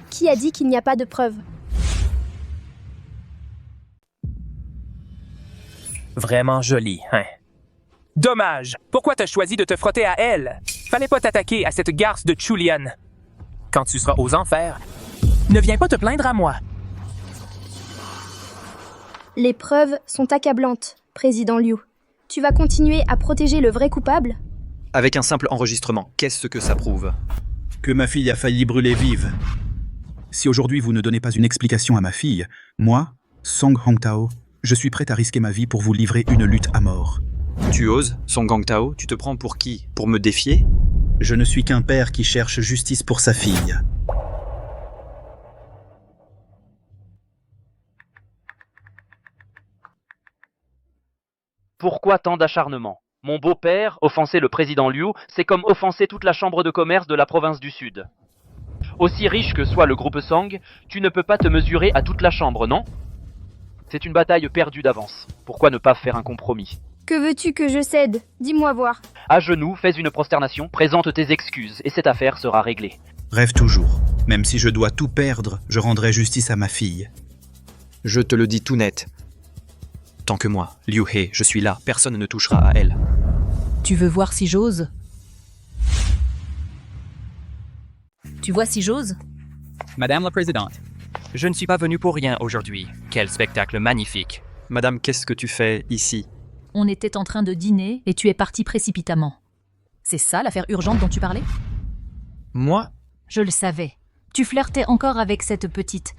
Qui a dit qu'il n'y a pas de preuves? Vraiment joli, hein? Dommage! Pourquoi t'as choisi de te frotter à elle? Fallait pas t'attaquer à cette garce de Julian. Quand tu seras aux enfers, ne viens pas te plaindre à moi. Les preuves sont accablantes, président Liu. Tu vas continuer à protéger le vrai coupable? Avec un simple enregistrement, qu'est-ce que ça prouve? Que ma fille a failli brûler vive. Si aujourd'hui vous ne donnez pas une explication à ma fille, moi, Song Hongtao, je suis prêt à risquer ma vie pour vous livrer une lutte à mort. Tu oses, Song Hongtao? Tu te prends pour qui? Pour me défier? Je ne suis qu'un père qui cherche justice pour sa fille. Pourquoi tant d'acharnement? Mon beau-père, offenser le président Liu, c'est comme offenser toute la chambre de commerce de la province du Sud. Aussi riche que soit le groupe Song, tu ne peux pas te mesurer à toute la chambre, non? C'est une bataille perdue d'avance. Pourquoi ne pas faire un compromis? Que veux-tu que je cède? Dis-moi voir. À genoux, fais une prosternation, présente tes excuses, et cette affaire sera réglée. Rêve toujours. Même si je dois tout perdre, je rendrai justice à ma fille. Je te le dis tout net. Tant que moi, Liu He, je suis là, personne ne touchera à elle. Tu veux voir si j'ose? Tu vois si j'ose? Madame la Présidente. Je ne suis pas venu pour rien aujourd'hui. Quel spectacle magnifique. Madame, qu'est-ce que tu fais ici? On était en train de dîner et tu es parti précipitamment. C'est ça l'affaire urgente dont tu parlais? Moi? Je le savais. Tu flirtais encore avec cette petite.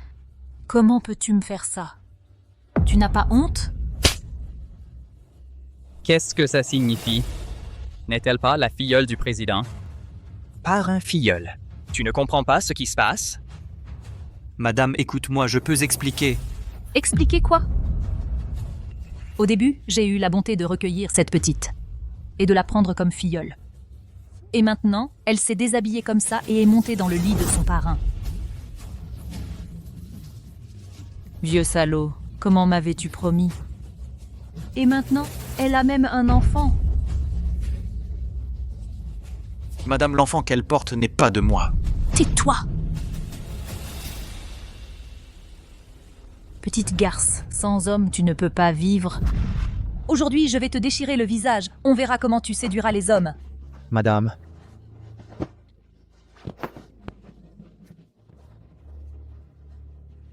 Comment peux-tu me faire ça? Tu n'as pas honte? Qu'est-ce que ça signifie? N'est-elle pas la filleule du président? Parrain filleul. Tu ne comprends pas ce qui se passe? Madame, écoute-moi, je peux expliquer. Expliquer quoi? Au début, j'ai eu la bonté de recueillir cette petite et de la prendre comme filleule. Et maintenant, elle s'est déshabillée comme ça et est montée dans le lit de son parrain. Vieux salaud, comment m'avais-tu promis? Et maintenant, elle a même un enfant. Madame, l'enfant qu'elle porte n'est pas de moi. Tais-toi! Petite garce, sans homme, tu ne peux pas vivre. Aujourd'hui, je vais te déchirer le visage. On verra comment tu séduiras les hommes. Madame.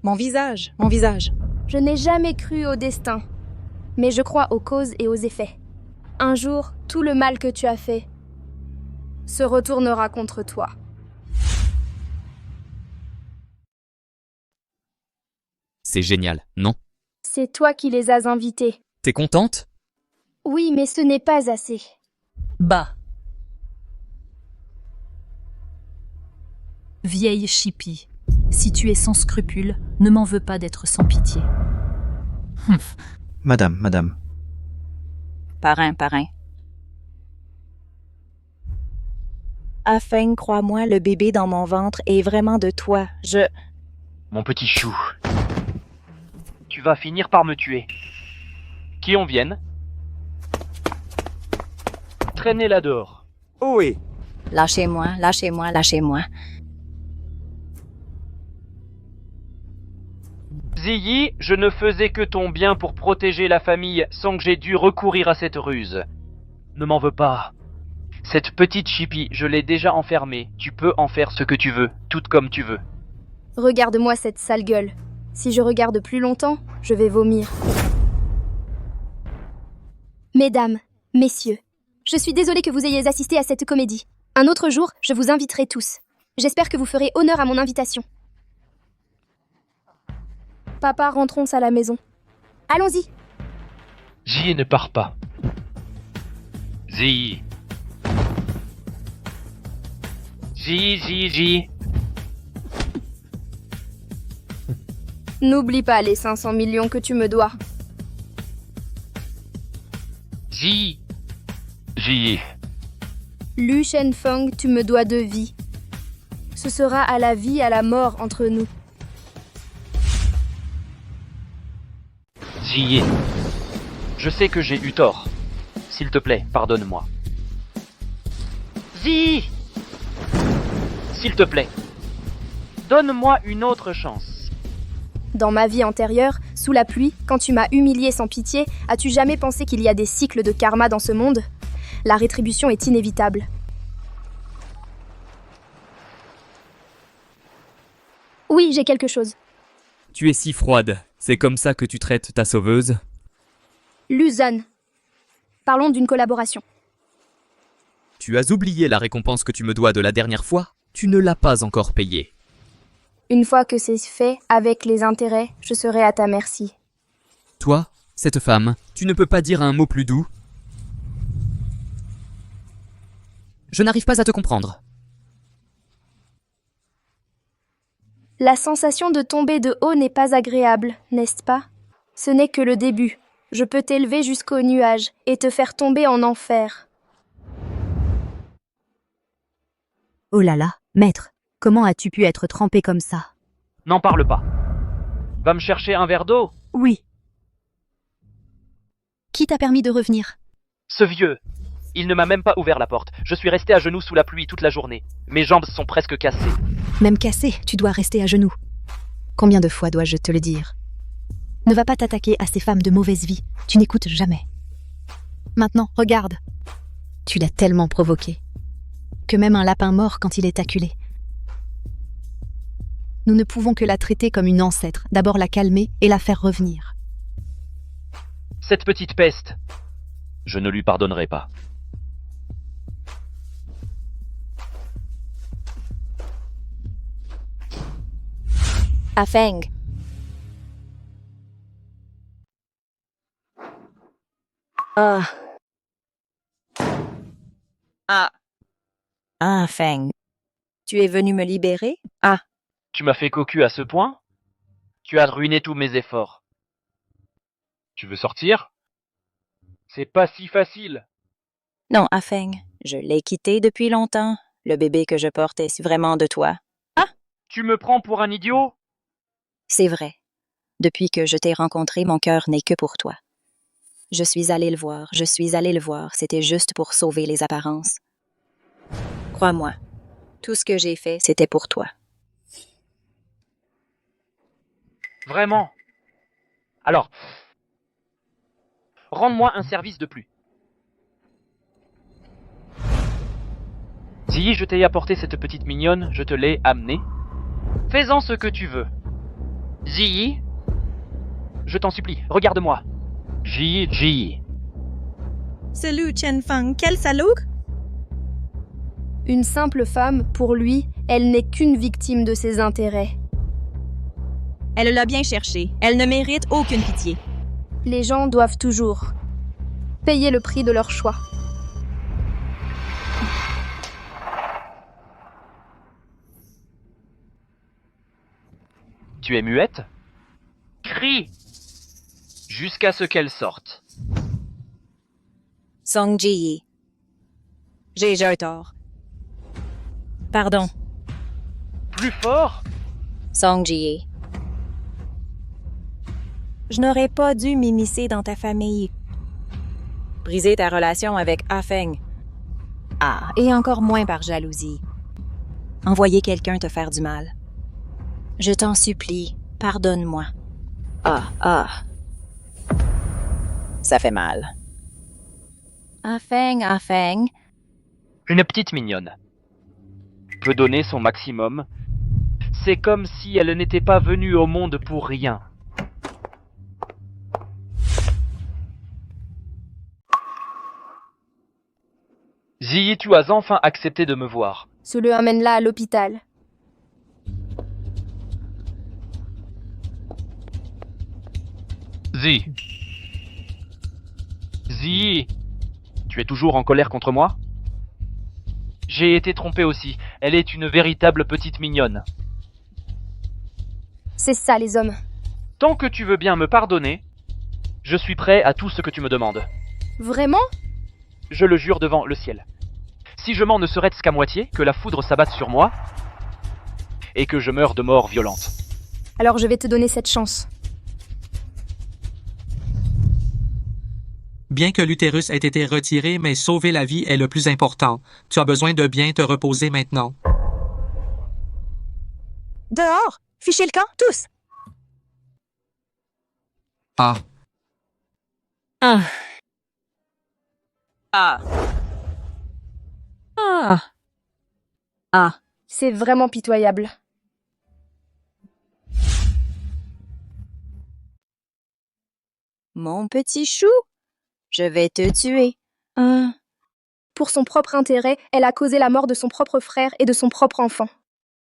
Mon visage, mon visage. Je n'ai jamais cru au destin, mais je crois aux causes et aux effets. Un jour, tout le mal que tu as fait se retournera contre toi. C'est génial, non? C'est toi qui les as invités. T'es contente? Oui, mais ce n'est pas assez. Bah. Vieille chipie, si tu es sans scrupules, ne m'en veux pas d'être sans pitié. Madame. Parrain. Afin, crois-moi, le bébé dans mon ventre est vraiment de toi. Mon petit chou. Tu vas finir par me tuer. Qui on vienne? Traînez-la dehors. Oui. Lâchez-moi. Ziyi, je ne faisais que ton bien pour protéger la famille sans que j'ai dû recourir à cette ruse. Ne m'en veux pas. Cette petite chipie, je l'ai déjà enfermée. Tu peux en faire ce que tu veux, tout comme tu veux. Regarde-moi cette sale gueule. Si je regarde plus longtemps, je vais vomir. Mesdames, messieurs, je suis désolée que vous ayez assisté à cette comédie. Un autre jour, je vous inviterai tous. J'espère que vous ferez honneur à mon invitation. Papa, rentrons à la maison. Allons-y. Ziyi ne part pas. Ziyi. Ziyi. N'oublie pas les 500 millions que tu me dois. Ziyi. Lu Shenfeng, tu me dois 2 vies. Ce sera à la vie, à la mort entre nous. Ziyi. Je sais que j'ai eu tort. S'il te plaît, pardonne-moi. Ziyi. S'il te plaît, donne-moi une autre chance. Dans ma vie antérieure, sous la pluie, quand tu m'as humilié sans pitié, as-tu jamais pensé qu'il y a des cycles de karma dans ce monde ? La rétribution est inévitable. Oui, j'ai quelque chose. Tu es si froide. C'est comme ça que tu traites ta sauveuse ? Luzon. Parlons d'une collaboration. Tu as oublié la récompense que tu me dois de la dernière fois ? Tu ne l'as pas encore payée. Une fois que c'est fait, avec les intérêts, je serai à ta merci. Toi, cette femme, tu ne peux pas dire un mot plus doux ? Je n'arrive pas à te comprendre. La sensation de tomber de haut n'est pas agréable, n'est-ce pas ? Ce n'est que le début. Je peux t'élever jusqu'aux nuages et te faire tomber en enfer. Oh là là, maître, comment as-tu pu être trempé comme ça ? N'en parle pas. Va me chercher un verre d'eau. Oui. Qui t'a permis de revenir ? Ce vieux. Il ne m'a même pas ouvert la porte. Je suis resté à genoux sous la pluie toute la journée. Mes jambes sont presque cassées. Même cassé, tu dois rester à genoux. Combien de fois dois-je te le dire ? Ne va pas t'attaquer à ces femmes de mauvaise vie. Tu n'écoutes jamais. Maintenant, regarde. Tu l'as tellement provoqué que même un lapin mord quand il est acculé. Nous ne pouvons que la traiter comme une ancêtre, d'abord la calmer et la faire revenir. Cette petite peste. Je ne lui pardonnerai pas. Afeng. Ah. Ah, Feng. Tu es venu me libérer ? Ah. Tu m'as fait cocu à ce point ? Tu as ruiné tous mes efforts. Tu veux sortir ? C'est pas si facile. Non, Afeng. Je l'ai quitté depuis longtemps. Le bébé que je porte est vraiment de toi. Ah! Tu me prends pour un idiot ? C'est vrai. Depuis que je t'ai rencontré, mon cœur n'est que pour toi. Je suis allée le voir. C'était juste pour sauver les apparences. Crois-moi, tout ce que j'ai fait, c'était pour toi. Vraiment ? Alors, rends-moi un service de plus. Si je t'ai apporté cette petite mignonne, je te l'ai amenée. Fais-en ce que tu veux. Ziyi, je t'en supplie, regarde-moi. Ji. Salut, Shenfeng, quel salaud! Une simple femme, pour lui, elle n'est qu'une victime de ses intérêts. Elle l'a bien cherché. Elle ne mérite aucune pitié. Les gens doivent toujours payer le prix de leur choix. Tu es muette ? Crie jusqu'à ce qu'elle sorte. Song Ji. J'ai eu tort. Pardon. Plus fort ? Song Ji. Je n'aurais pas dû m'immiscer dans ta famille. Briser ta relation avec Afeng. Ah, et encore moins par jalousie. Envoyer quelqu'un te faire du mal. Je t'en supplie, pardonne-moi. Ah. Ça fait mal. Afeng. Une petite mignonne. Peut donner son maximum. C'est comme si elle n'était pas venue au monde pour rien. Ziyi, tu as enfin accepté de me voir. Sulu emmène-la à l'hôpital. Ziyi, tu es toujours en colère contre moi? J'ai été trompé aussi. Elle est une véritable petite mignonne. C'est ça, les hommes. Tant que tu veux bien me pardonner, je suis prêt à tout ce que tu me demandes. Vraiment? Je le jure devant le ciel. Si je mens ne serait-ce qu'à moitié, que la foudre s'abatte sur moi, et que je meure de mort violente. Alors je vais te donner cette chance. Bien que l'utérus ait été retiré, mais sauver la vie est le plus important. Tu as besoin de bien te reposer maintenant. Dehors! Fichez le camp, tous! Ah. C'est vraiment pitoyable. Mon petit chou, je vais te tuer. Pour son propre intérêt, elle a causé la mort de son propre frère et de son propre enfant.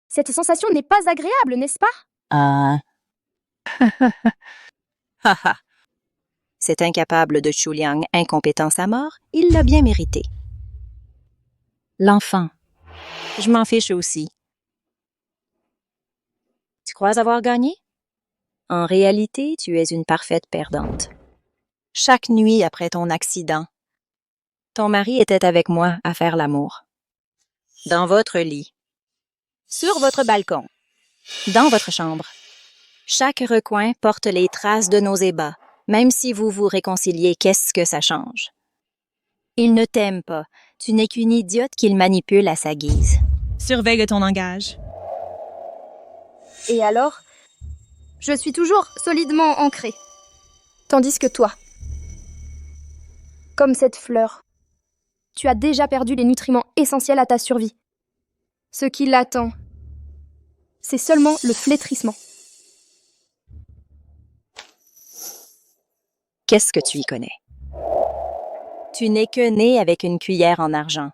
Cette sensation n'est pas agréable, n'est-ce pas? Cet incapable de Chuliang, incompétent à mort, il l'a bien mérité. L'enfant. Je m'en fiche aussi. Tu crois avoir gagné? En réalité, tu es une parfaite perdante. Chaque nuit après ton accident, ton mari était avec moi à faire l'amour. Dans votre lit. Sur votre balcon. Dans votre chambre. Chaque recoin porte les traces de nos ébats. Même si vous vous réconciliez, qu'est-ce que ça change? Il ne t'aime pas. Tu n'es qu'une idiote qu'il manipule à sa guise. Surveille ton langage. Et alors? Je suis toujours solidement ancrée. Tandis que toi, comme cette fleur, tu as déjà perdu les nutriments essentiels à ta survie. Ce qui l'attend, c'est seulement le flétrissement. Qu'est-ce que tu y connais? Tu n'es que né avec une cuillère en argent.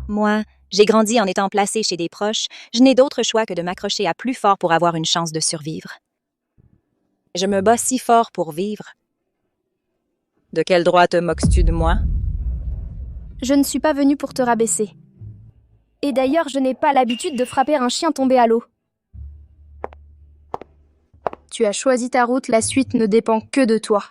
Moi, j'ai grandi en étant placée chez des proches. Je n'ai d'autre choix que de m'accrocher à plus fort pour avoir une chance de survivre. Je me bats si fort pour vivre. De quel droit te moques-tu de moi? Je ne suis pas venue pour te rabaisser. Et d'ailleurs, je n'ai pas l'habitude de frapper un chien tombé à l'eau. Tu as choisi ta route, la suite ne dépend que de toi.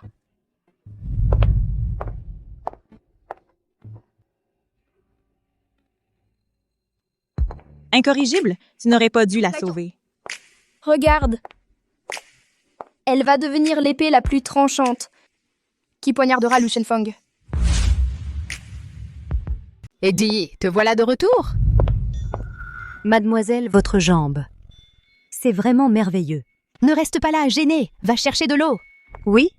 Incorrigible, tu n'aurais pas dû la sauver. Regarde. Elle va devenir l'épée la plus tranchante qui poignardera Lu Shenfeng. Eddie, te voilà de retour? Mademoiselle, votre jambe. C'est vraiment merveilleux. Ne reste pas là, gênée. Va chercher de l'eau. Oui?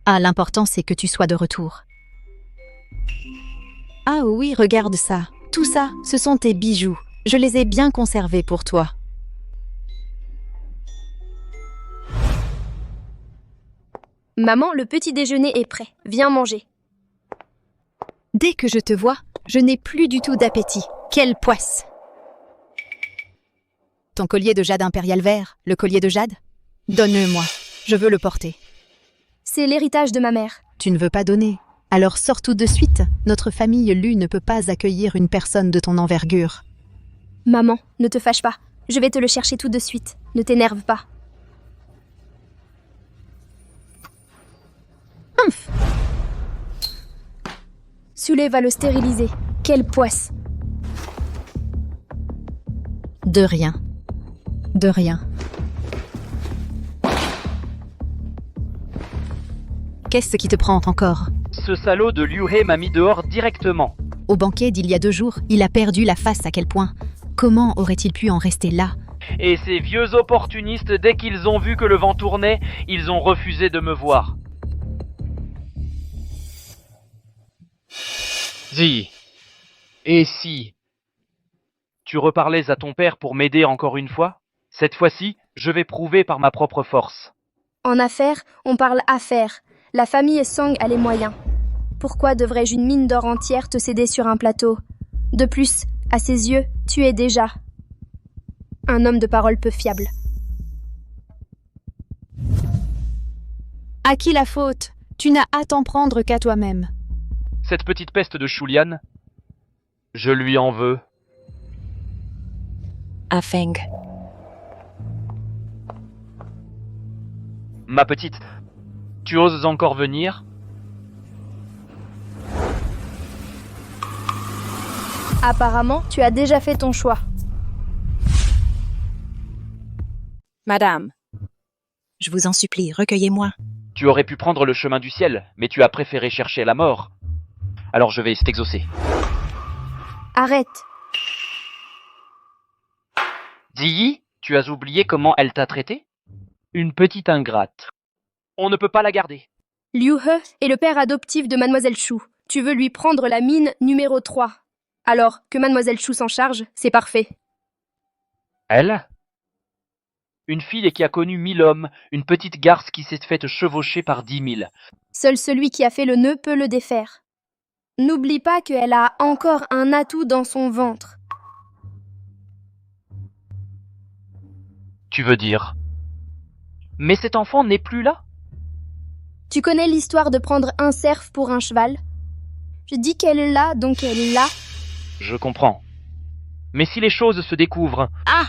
Ah, l'important, c'est que tu sois de retour. Ah oui, regarde ça. Tout ça, ce sont tes bijoux. Je les ai bien conservés pour toi. Maman, le petit déjeuner est prêt. Viens manger. Dès que je te vois, je n'ai plus du tout d'appétit. Quelle poisse! Ton collier de jade impérial vert, le collier de jade? Donne-le-moi, je veux le porter. C'est l'héritage de ma mère. Tu ne veux pas donner? Alors sors tout de suite. Notre famille Lu ne peut pas accueillir une personne de ton envergure. Maman, ne te fâche pas. Je vais te le chercher tout de suite. Ne t'énerve pas. Humph! Sule va le stériliser. Quelle poisse! De rien. De rien. Qu'est-ce qui te prend encore? Ce salaud de Liu He m'a mis dehors directement. Au banquet d'il y a 2 jours, il a perdu la face à quel point? Comment aurait-il pu en rester là? Et ces vieux opportunistes, dès qu'ils ont vu que le vent tournait, ils ont refusé de me voir. Zi, et si tu reparlais à ton père pour m'aider encore une fois? Cette fois-ci, je vais prouver par ma propre force. En affaires, on parle affaires. La famille Song a les moyens. Pourquoi devrais-je une mine d'or entière te céder sur un plateau? De plus, à ses yeux, tu es déjà un homme de parole peu fiable. À qui la faute? Tu n'as à t'en prendre qu'à toi-même. Cette petite peste de Shulian, je lui en veux. Ah Feng. Ma petite, tu oses encore venir? Apparemment, tu as déjà fait ton choix. Madame, je vous en supplie, recueillez-moi. Tu aurais pu prendre le chemin du ciel, mais tu as préféré chercher la mort. Alors je vais t'exaucer. Arrête. Ziyi, tu as oublié comment elle t'a traité? Une petite ingrate. On ne peut pas la garder. Liu He est le père adoptif de Mademoiselle Shu. Tu veux lui prendre la mine numéro 3. Alors, que Mademoiselle Shu s'en charge, c'est parfait. Elle? Une fille qui a connu 1000 hommes, une petite garce qui s'est faite chevaucher par 10 000. Seul celui qui a fait le nœud peut le défaire. N'oublie pas qu'elle a encore un atout dans son ventre. Tu veux dire? Mais cet enfant n'est plus là? Tu connais l'histoire de prendre un cerf pour un cheval? Je dis qu'elle l'a, donc elle l'a. Je comprends. Mais si les choses se découvrent... Ah!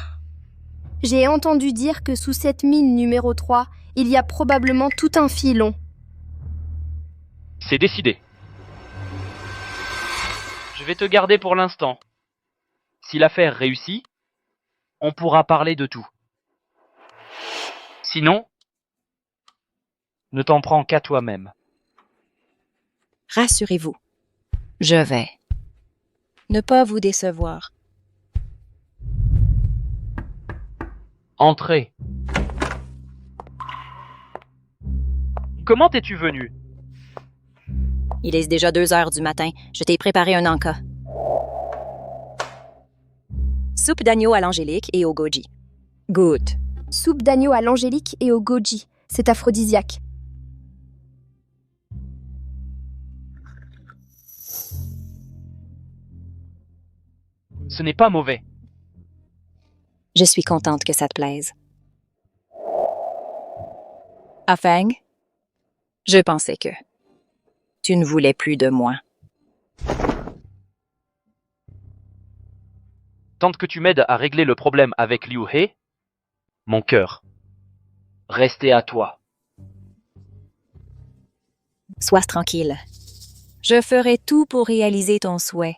J'ai entendu dire que sous cette mine numéro 3, il y a probablement tout un filon. C'est décidé. Je vais te garder pour l'instant. Si l'affaire réussit, on pourra parler de tout. Sinon, ne t'en prends qu'à toi-même. Rassurez-vous, je vais ne pas vous décevoir. Entrez. Comment es-tu venu? Il est déjà 2 heures du matin. Je t'ai préparé un encas. Soupe d'agneau à l'angélique et au goji. Goûte. Soupe d'agneau à l'angélique et au goji. C'est aphrodisiaque. Ce n'est pas mauvais. Je suis contente que ça te plaise. Ah Feng, je pensais que tu ne voulais plus de moi. Tant que tu m'aides à régler le problème avec Liu He, mon cœur, restez à toi. Sois tranquille. Je ferai tout pour réaliser ton souhait.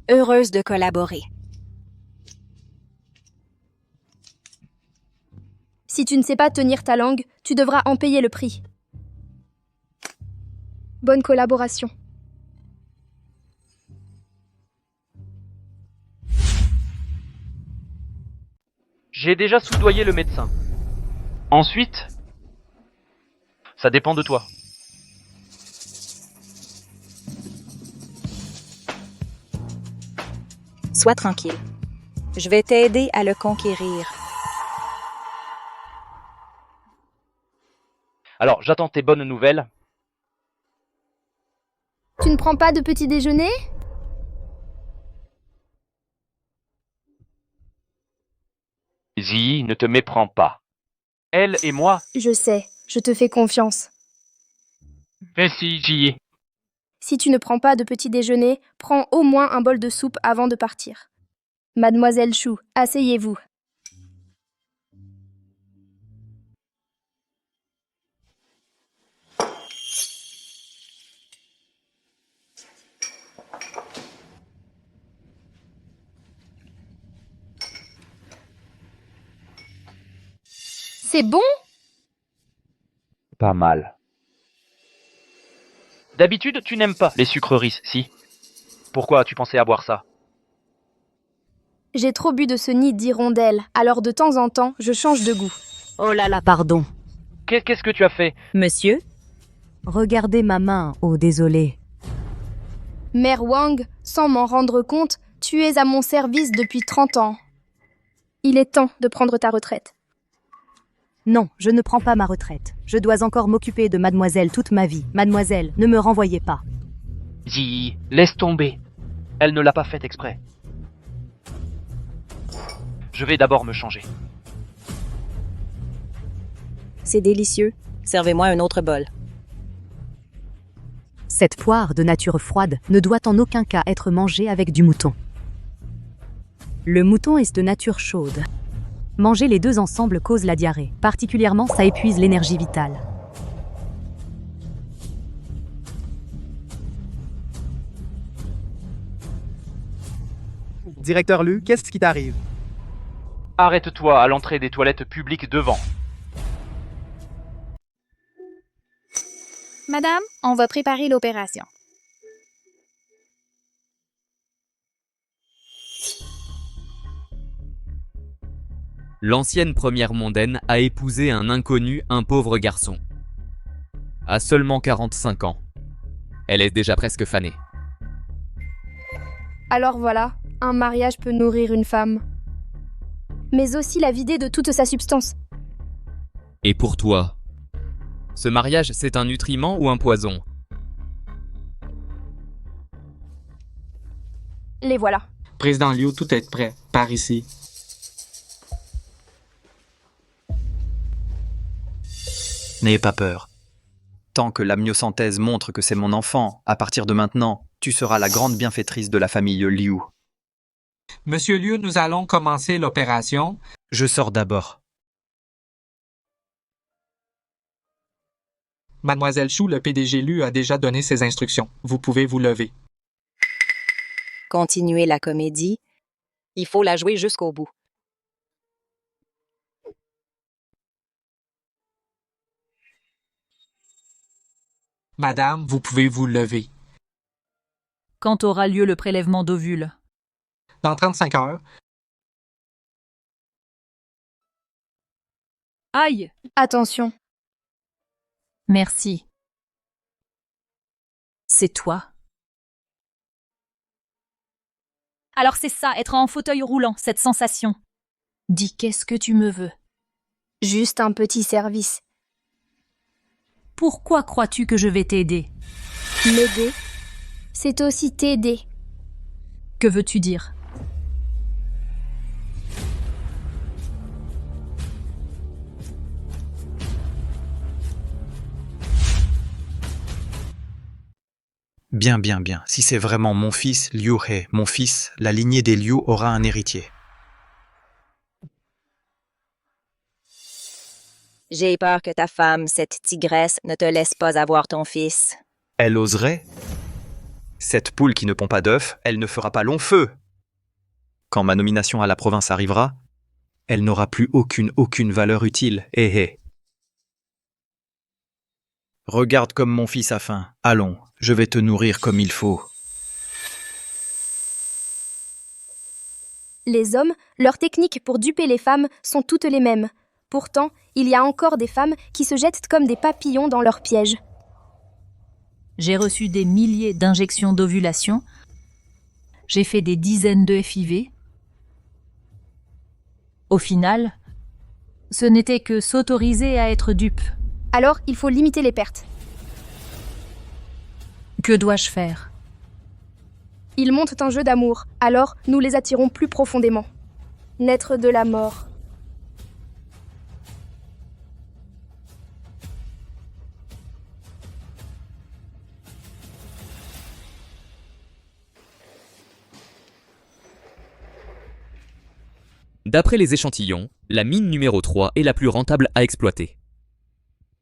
Heureuse de collaborer. Si tu ne sais pas tenir ta langue, tu devras en payer le prix. Bonne collaboration. J'ai déjà soudoyé le médecin. Ensuite, ça dépend de toi. Sois tranquille. Je vais t'aider à le conquérir. Alors, j'attends tes bonnes nouvelles. Tu ne prends pas de petit déjeuner? Ziyi, ne te méprends pas. Elle et moi... Je sais, je te fais confiance. Merci, Ziyi. Si tu ne prends pas de petit déjeuner, prends au moins un bol de soupe avant de partir. Mademoiselle Shu, asseyez-vous. C'est bon? Pas mal. D'habitude, tu n'aimes pas les sucreries, si? Pourquoi tu pensais à boire ça? J'ai trop bu de ce nid d'hirondelle, alors de temps en temps, je change de goût. Oh là là, pardon. Qu'est-ce que tu as fait? Monsieur? Regardez ma main, oh désolé. Mère Wang, sans m'en rendre compte, tu es à mon service depuis 30 ans. Il est temps de prendre ta retraite. Non, je ne prends pas ma retraite. Je dois encore m'occuper de mademoiselle toute ma vie. Mademoiselle, ne me renvoyez pas. Ziyi, laisse tomber. Elle ne l'a pas fait exprès. Je vais d'abord me changer. C'est délicieux. Servez-moi un autre bol. Cette poire de nature froide ne doit en aucun cas être mangée avec du mouton. Le mouton est de nature chaude. Manger les deux ensemble cause la diarrhée. Particulièrement, ça épuise l'énergie vitale. Directeur Lu, qu'est-ce qui t'arrive? Arrête-toi à l'entrée des toilettes publiques devant. Madame, on va préparer l'opération. L'ancienne première mondaine a épousé un inconnu, un pauvre garçon. À seulement 45 ans. Elle est déjà presque fanée. Alors voilà, un mariage peut nourrir une femme. Mais aussi la vider de toute sa substance. Et pour toi, ce mariage, c'est un nutriment ou un poison? Les voilà. Président Liu, tout est prêt. Par ici. N'ayez pas peur. Tant que l'amniosynthèse montre que c'est mon enfant, à partir de maintenant, tu seras la grande bienfaitrice de la famille Liu. Monsieur Liu, nous allons commencer l'opération. Je sors d'abord. Mademoiselle Chou, le PDG Liu a déjà donné ses instructions. Vous pouvez vous lever. Continuez la comédie. Il faut la jouer jusqu'au bout. Madame, vous pouvez vous lever. Quand aura lieu le prélèvement d'ovules? Dans 35 heures. Aïe! Attention. Merci. C'est toi. Alors c'est ça, être en fauteuil roulant, cette sensation. Dis, qu'est-ce que tu me veux? Juste un petit service. Pourquoi crois-tu que je vais t'aider? M'aider, c'est aussi t'aider. Que veux-tu dire? Bien, bien, bien. Si c'est vraiment mon fils, Liu He, mon fils, la lignée des Liu aura un héritier. J'ai peur que ta femme, cette tigresse, ne te laisse pas avoir ton fils. Elle oserait? Cette poule qui ne pond pas d'œufs, elle ne fera pas long feu. Quand ma nomination à la province arrivera, elle n'aura plus aucune valeur utile. Hé. Regarde comme mon fils a faim. Allons, je vais te nourrir comme il faut. Les hommes, leurs techniques pour duper les femmes sont toutes les mêmes. Pourtant, il y a encore des femmes qui se jettent comme des papillons dans leurs pièges. J'ai reçu des milliers d'injections d'ovulation. J'ai fait des dizaines de FIV. Au final, ce n'était que s'autoriser à être dupe. Alors, il faut limiter les pertes. Que dois-je faire? Ils montent un jeu d'amour, alors nous les attirons plus profondément. Naître de la mort. D'après les échantillons, la mine numéro 3 est la plus rentable à exploiter.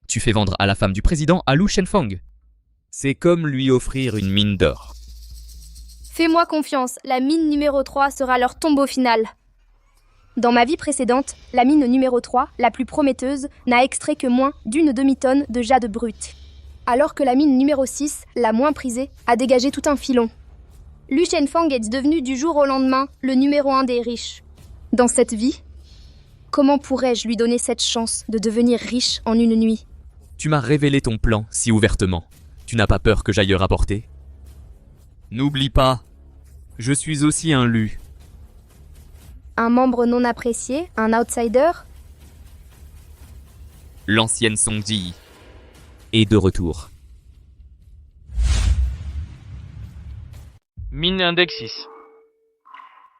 Tu fais vendre à la femme du président à Lu Shenfeng. C'est comme lui offrir une mine d'or. Fais-moi confiance, la mine numéro 3 sera leur tombeau final. Dans ma vie précédente, la mine numéro 3, la plus prometteuse, n'a extrait que moins d'une demi-tonne de jade brut. Alors que la mine numéro 6, la moins prisée, a dégagé tout un filon. Lu Shenfang est devenu du jour au lendemain le numéro 1 des riches. Dans cette vie, comment pourrais-je lui donner cette chance de devenir riche en une nuit? Tu m'as révélé ton plan si ouvertement. Tu n'as pas peur que j'aille rapporter? N'oublie pas, je suis aussi un Lu. Un membre non apprécié? Un outsider? L'ancienne Song Ji est de retour. Mine Index 6.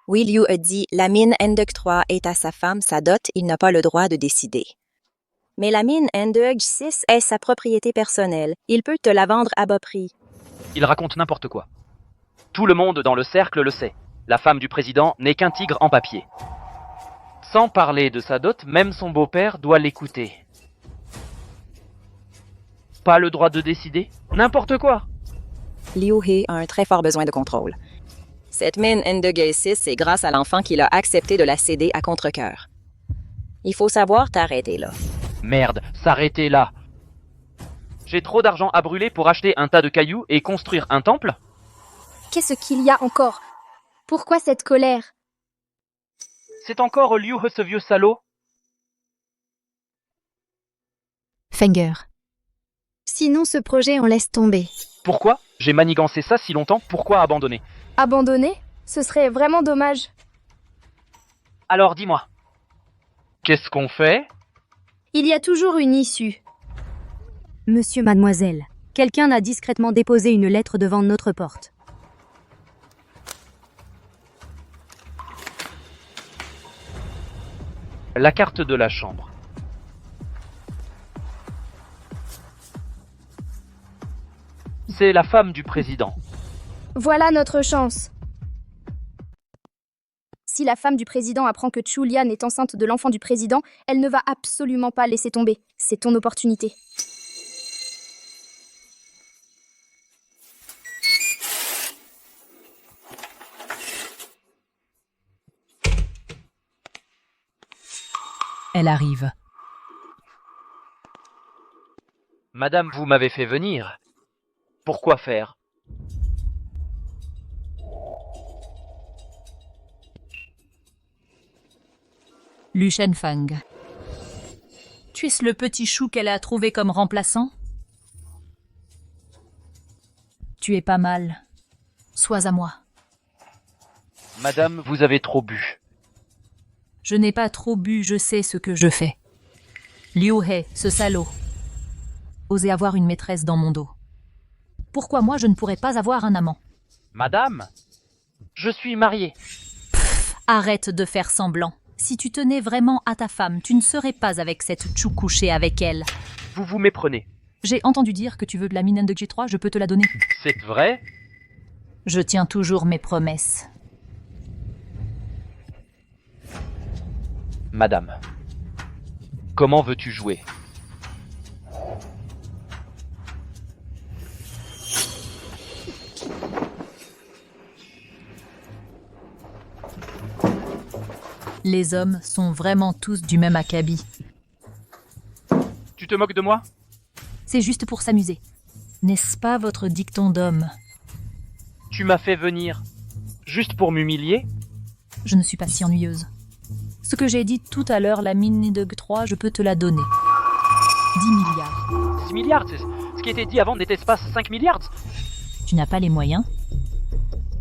Oui, Liu a dit, la mine Endug 3 est à sa femme, sa dot, il n'a pas le droit de décider. Mais la mine Endug 6 est sa propriété personnelle. Il peut te la vendre à bas prix. Il raconte n'importe quoi. Tout le monde dans le cercle le sait. La femme du président n'est qu'un tigre en papier. Sans parler de sa dot, même son beau-père doit l'écouter. Pas le droit de décider? N'importe quoi! Liu He a un très fort besoin de contrôle. Cette mine Endug 6, c'est grâce à l'enfant qu'il a accepté de la céder à contre-cœur. Il faut savoir t'arrêter là. Merde, s'arrêter là. J'ai trop d'argent à brûler pour acheter un tas de cailloux et construire un temple? Qu'est-ce qu'il y a encore? Pourquoi cette colère? C'est encore Liu He, ce vieux salaud? Fenger. Sinon, ce projet, on laisse tomber. Pourquoi? J'ai manigancé ça si longtemps, pourquoi abandonner? Abandonner? Ce serait vraiment dommage. Alors dis-moi. Qu'est-ce qu'on fait? Il y a toujours une issue. Monsieur, mademoiselle, quelqu'un a discrètement déposé une lettre devant notre porte. La carte de la chambre. C'est la femme du président. Voilà notre chance. Si la femme du président apprend que Chu Lian est enceinte de l'enfant du président, elle ne va absolument pas laisser tomber. C'est ton opportunité. Elle arrive. Madame, vous m'avez fait venir. Pourquoi faire? Lu Shenfang. Tu es le petit chou qu'elle a trouvé comme remplaçant? Tu es pas mal. Sois à moi. Madame, vous avez trop bu. Je n'ai pas trop bu, je sais ce que je fais. Liu He, ce salaud. Oser avoir une maîtresse dans mon dos. Pourquoi moi je ne pourrais pas avoir un amant? Madame, je suis marié. Arrête de faire semblant. Si tu tenais vraiment à ta femme, tu ne serais pas avec cette chou couchée avec elle. Vous vous méprenez. J'ai entendu dire que tu veux de la mine de G3, je peux te la donner. C'est vrai? Je tiens toujours mes promesses. Madame, comment veux-tu jouer? Les hommes sont vraiment tous du même acabit. Tu te moques de moi? C'est juste pour s'amuser. N'est-ce pas votre dicton d'homme? Tu m'as fait venir juste pour m'humilier? Je ne suis pas si ennuyeuse. Ce que j'ai dit tout à l'heure, la mine de 3, je peux te la donner. 10 milliards. 6 milliards? Ce qui était dit avant n'était-ce pas 5 milliards? Tu n'as pas les moyens?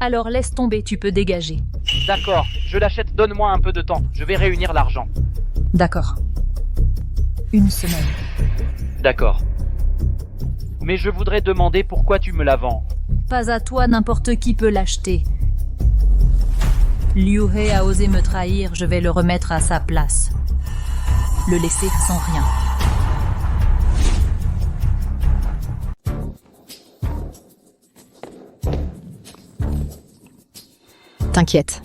Alors laisse tomber, tu peux dégager. D'accord, je l'achète, donne-moi un peu de temps. Je vais réunir l'argent. D'accord. 1 semaine. D'accord. Mais je voudrais demander pourquoi tu me la vends. Pas à toi, n'importe qui peut l'acheter. Liu He a osé me trahir, je vais le remettre à sa place. Le laisser sans rien. T'inquiète.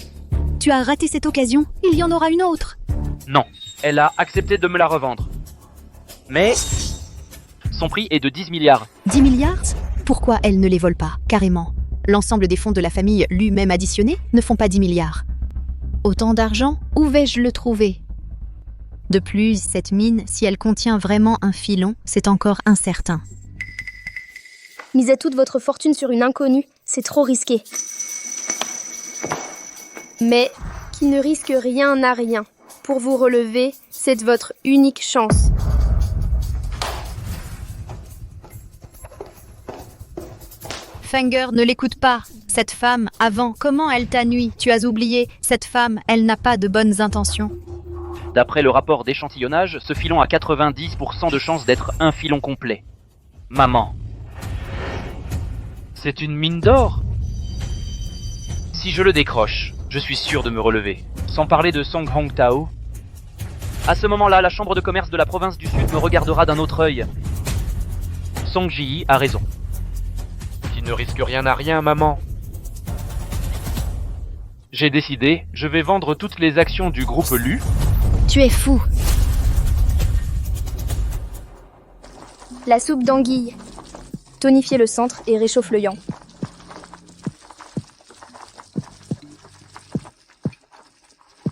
Tu as raté cette occasion, il y en aura une autre. Non, elle a accepté de me la revendre. Mais son prix est de 10 milliards. 10 milliards? Pourquoi elle ne les vole pas, carrément? L'ensemble des fonds de la famille, lui-même additionnés, ne font pas 10 milliards. Autant d'argent, où vais-je le trouver? De plus, cette mine, si elle contient vraiment un filon, c'est encore incertain. Misez toute votre fortune sur une inconnue, c'est trop risqué. mais qui ne risque rien à rien. Pour vous relever, c'est votre unique chance. Fenger, ne l'écoute pas. Cette femme, avant, comment elle t'a nui? Tu as oublié, cette femme, elle n'a pas de bonnes intentions. D'après le rapport d'échantillonnage, ce filon a 90% de chances d'être un filon complet. Maman. C'est une mine d'or? Si je le décroche, je suis sûr de me relever. Sans parler de Song Hong Tao. À ce moment-là, la chambre de commerce de la province du Sud me regardera d'un autre œil. Song Ji a raison. Tu ne risques rien à rien, maman. J'ai décidé, je vais vendre toutes les actions du groupe Lu. Tu es fou. La soupe d'anguille. Tonifiez le centre et réchauffe le yang.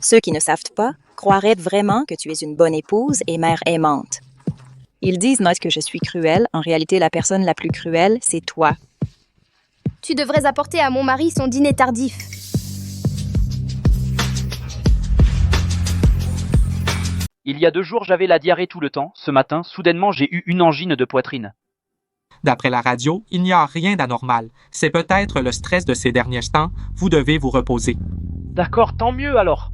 Ceux qui ne savent pas croiraient vraiment que tu es une bonne épouse et mère aimante. Ils disent not que je suis cruelle. En réalité, la personne la plus cruelle, c'est toi. Tu devrais apporter à mon mari son dîner tardif. Il y a 2 jours, j'avais la diarrhée tout le temps. Ce matin, soudainement, j'ai eu une angine de poitrine. D'après la radio, il n'y a rien d'anormal. C'est peut-être le stress de ces derniers temps. Vous devez vous reposer. D'accord, tant mieux alors.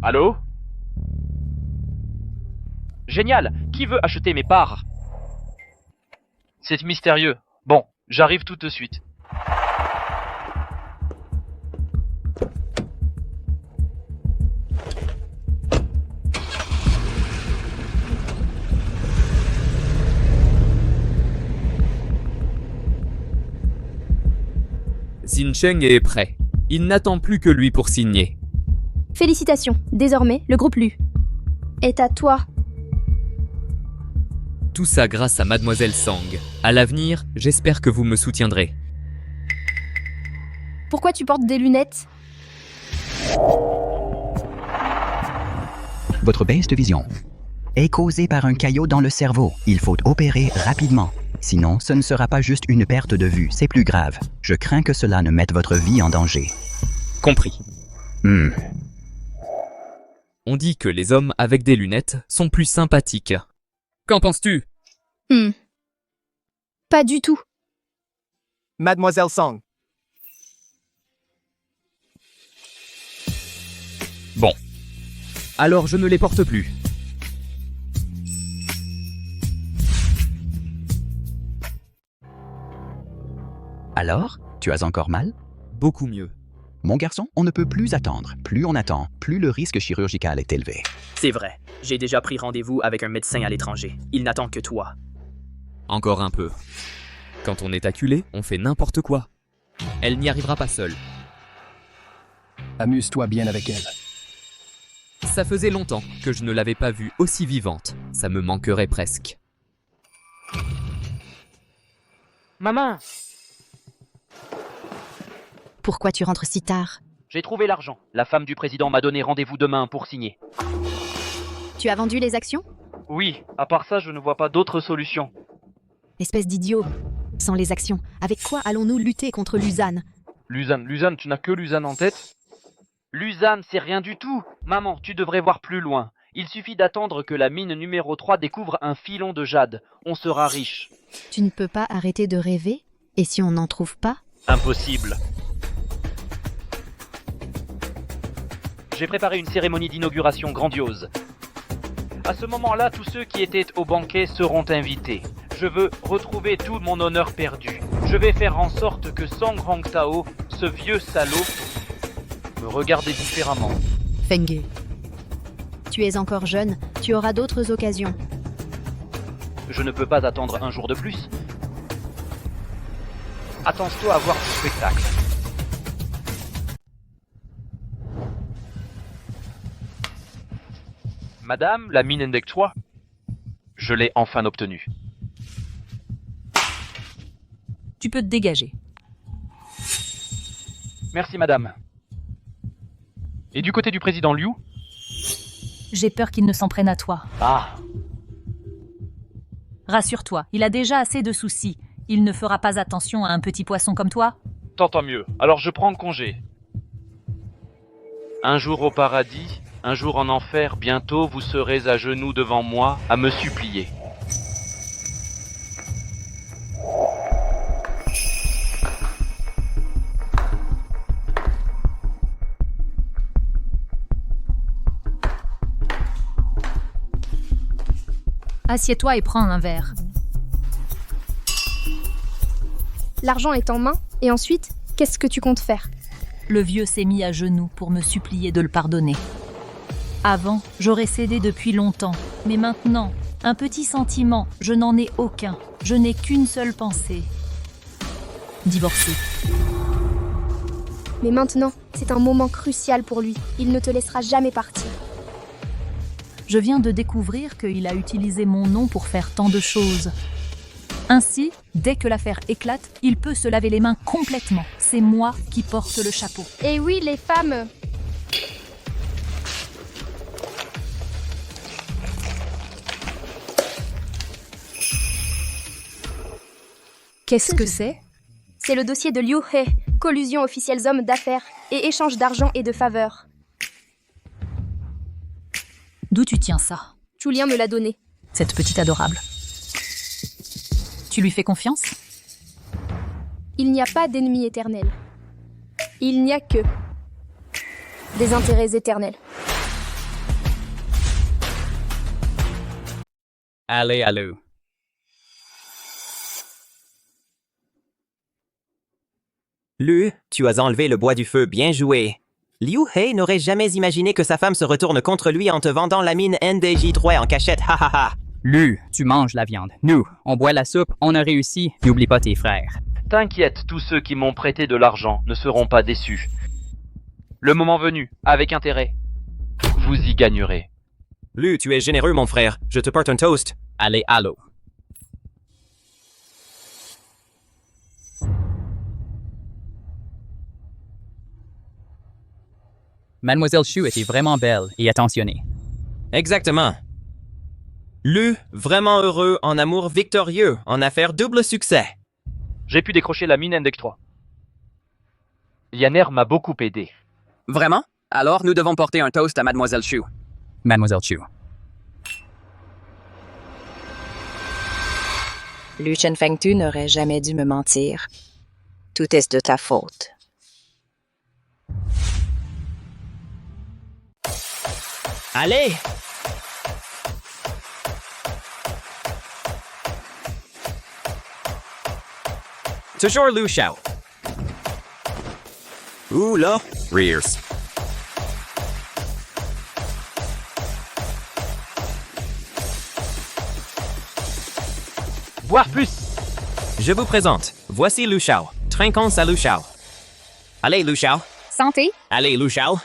Allô? Génial! Qui veut acheter mes parts? C'est mystérieux. Bon, j'arrive tout de suite. Xin Cheng est prêt. Il n'attend plus que lui pour signer. Félicitations, désormais, le groupe Lu est à toi. Tout ça grâce à Mademoiselle Sang. À l'avenir, j'espère que vous me soutiendrez. Pourquoi tu portes des lunettes? Votre baisse de vision est causée par un caillot dans le cerveau. Il faut opérer rapidement. Sinon, ce ne sera pas juste une perte de vue, c'est plus grave. Je crains que cela ne mette votre vie en danger. Compris. On dit que les hommes avec des lunettes sont plus sympathiques. Qu'en penses-tu? Pas du tout. Mademoiselle Song. Bon. Alors je ne les porte plus. Alors, tu as encore mal? Beaucoup mieux. Mon garçon, on ne peut plus attendre. Plus on attend, plus le risque chirurgical est élevé. C'est vrai. J'ai déjà pris rendez-vous avec un médecin à l'étranger. Il n'attend que toi. Encore un peu. Quand on est acculé, on fait n'importe quoi. Elle n'y arrivera pas seule. Amuse-toi bien avec elle. Ça faisait longtemps que je ne l'avais pas vue aussi vivante. Ça me manquerait presque. Maman! Pourquoi tu rentres si tard? J'ai trouvé l'argent. La femme du président m'a donné rendez-vous demain pour signer. Tu as vendu les actions? Oui, à part ça, je ne vois pas d'autre solution. Espèce d'idiot. Sans les actions, avec quoi allons-nous lutter contre Luzanne? Luzanne, tu n'as que Luzanne en tête? Luzanne, c'est rien du tout. Maman, tu devrais voir plus loin. Il suffit d'attendre que la mine numéro 3 découvre un filon de jade. On sera riche. Tu ne peux pas arrêter de rêver? Et si on n'en trouve pas? Impossible. J'ai préparé une cérémonie d'inauguration grandiose. À ce moment-là, tous ceux qui étaient au banquet seront invités. Je veux retrouver tout mon honneur perdu. Je vais faire en sorte que Song Hong Tao, ce vieux salaud, me regarde différemment. Fenge. Tu es encore jeune, tu auras d'autres occasions. Je ne peux pas attendre un jour de plus. Attends-toi à voir ce spectacle. Madame, la mine Endec 3, je l'ai enfin obtenue. Tu peux te dégager. Merci, madame. Et du côté du président Liu? J'ai peur qu'il ne s'en prenne à toi. Ah. Rassure-toi, il a déjà assez de soucis. Il ne fera pas attention à un petit poisson comme toi. Tant mieux. Alors je prends congé. Un jour au paradis, un jour en enfer, bientôt vous serez à genoux devant moi à me supplier. Assieds-toi et prends un verre. L'argent est en main, et ensuite, qu'est-ce que tu comptes faire? Le vieux s'est mis à genoux pour me supplier de le pardonner. Avant, j'aurais cédé depuis longtemps, mais maintenant, un petit sentiment, je n'en ai aucun. Je n'ai qu'une seule pensée. Divorcer. Mais maintenant, c'est un moment crucial pour lui. Il ne te laissera jamais partir. Je viens de découvrir qu'il a utilisé mon nom pour faire tant de choses. Ainsi, dès que l'affaire éclate, il peut se laver les mains complètement. C'est moi qui porte le chapeau. Et oui, les femmes! Qu'est-ce que c'est? C'est le dossier de Liu He, collusion officiels hommes d'affaires et échange d'argent et de faveurs. D'où tu tiens ça? Julien me l'a donné. Cette petite adorable. Tu lui fais confiance? Il n'y a pas d'ennemi éternel. Il n'y a que des intérêts éternels. Allez, allô. Lu, tu as enlevé le bois du feu, bien joué. Liu He n'aurait jamais imaginé que sa femme se retourne contre lui en te vendant la mine NDJ3 en cachette, ha ha ha. Lu, tu manges la viande. Nous, on boit la soupe, on a réussi. N'oublie pas tes frères. T'inquiète, tous ceux qui m'ont prêté de l'argent ne seront pas déçus. Le moment venu, avec intérêt, vous y gagnerez. Lu, tu es généreux, mon frère. Je te porte un toast. Allez, allô. Mademoiselle Shu était vraiment belle et attentionnée. Exactement. Lu, vraiment heureux, en amour victorieux, en affaires double succès. J'ai pu décrocher la mine Index 3. Yanner m'a beaucoup aidé. Vraiment? Alors, nous devons porter un toast à Mademoiselle Shu. Mademoiselle Shu. Lu Chenfengtu n'aurait jamais dû me mentir. Tout est de ta faute. Allez! Toujours Lu Shao. Ouh là! Rears. Boire plus! Je vous présente. Voici Lu Shao. Trinquons à Lu Shao. Allez, Lu Shao. Santé! Allez, Lu Shao.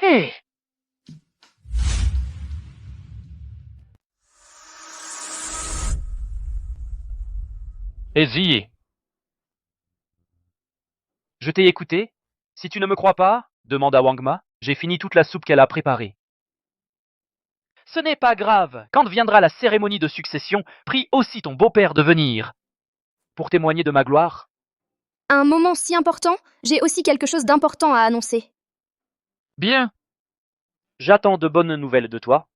Hé! Ziyi. Je t'ai écouté. Si tu ne me crois pas, demande à Wangma. J'ai fini toute la soupe qu'elle a préparée. Ce n'est pas grave. Quand viendra la cérémonie de succession, prie aussi ton beau-père de venir. Pour témoigner de ma gloire. À un moment si important, j'ai aussi quelque chose d'important à annoncer. Bien. J'attends de bonnes nouvelles de toi.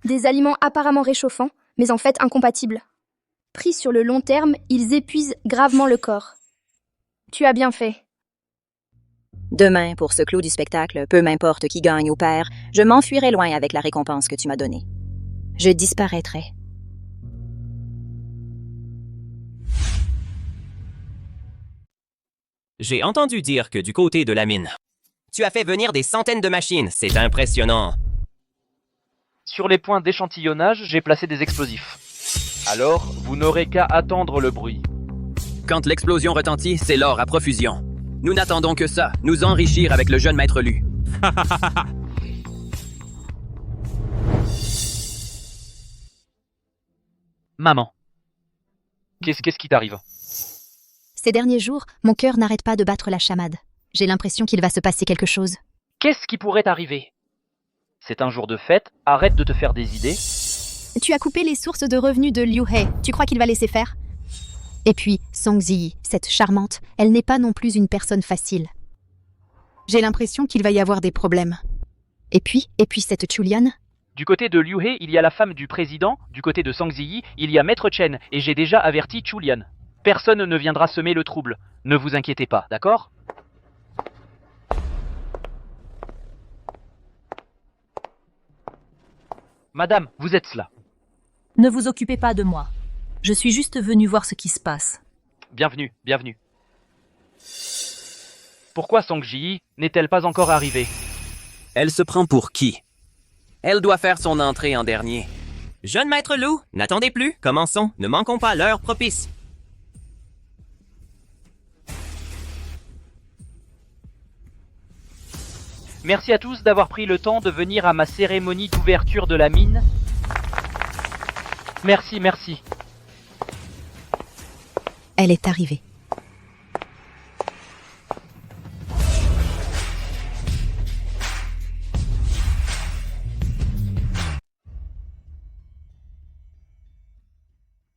Des aliments apparemment réchauffants, mais en fait incompatibles. Pris sur le long terme, ils épuisent gravement le corps. Tu as bien fait. Demain, pour ce clou du spectacle, peu m'importe qui gagne ou perd, je m'enfuirai loin avec la récompense que tu m'as donnée. Je disparaîtrai. J'ai entendu dire que du côté de la mine, tu as fait venir des centaines de machines, c'est impressionnant. Sur les points d'échantillonnage, j'ai placé des explosifs. Alors, vous n'aurez qu'à attendre le bruit. Quand l'explosion retentit, c'est l'or à profusion. Nous n'attendons que ça, nous enrichir avec le jeune maître Lu. Maman. Qu'est-ce qui t'arrive? Ces derniers jours, mon cœur n'arrête pas de battre la chamade. J'ai l'impression qu'il va se passer quelque chose. Qu'est-ce qui pourrait t'arriver? C'est un jour de fête, arrête de te faire des idées. Tu as coupé les sources de revenus de Liu He. Tu crois qu'il va laisser faire? Et puis, Song Ziyi, cette charmante, elle n'est pas non plus une personne facile. J'ai l'impression qu'il va y avoir des problèmes. Et puis cette Chulian? Du côté de Liu He, il y a la femme du président, du côté de Song Ziyi, il y a Maître Chen, et j'ai déjà averti Chulian. Personne ne viendra semer le trouble. Ne vous inquiétez pas, d'accord? Madame, vous êtes là. Ne vous occupez pas de moi. Je suis juste venu voir ce qui se passe. Bienvenue, bienvenue. Pourquoi Song Ziyi n'est-elle pas encore arrivée? Elle se prend pour qui? Elle doit faire son entrée en dernier. Jeune maître Lu, n'attendez plus, commençons, ne manquons pas l'heure propice. Merci à tous d'avoir pris le temps de venir à ma cérémonie d'ouverture de la mine. Merci, merci. Elle est arrivée.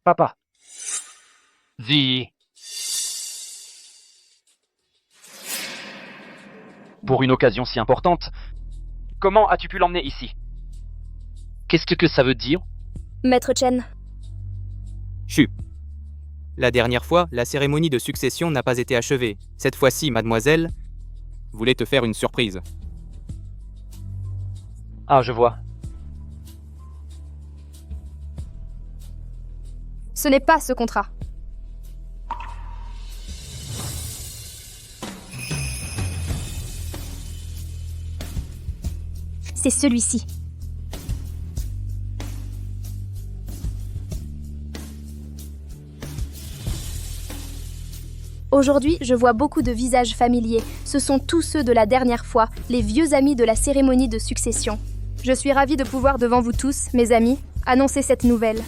Papa. Ziyi. Pour une occasion si importante, comment as-tu pu l'emmener ici? Qu'est-ce que ça veut dire? Maître Chen. Chut. La dernière fois, la cérémonie de succession n'a pas été achevée. Cette fois-ci, mademoiselle voulait te faire une surprise. Ah, je vois. Ce n'est pas ce contrat. C'est celui-ci. Aujourd'hui, je vois beaucoup de visages familiers. Ce sont tous ceux de la dernière fois, les vieux amis de la cérémonie de succession. Je suis ravie de pouvoir devant vous tous, mes amis, annoncer cette nouvelle.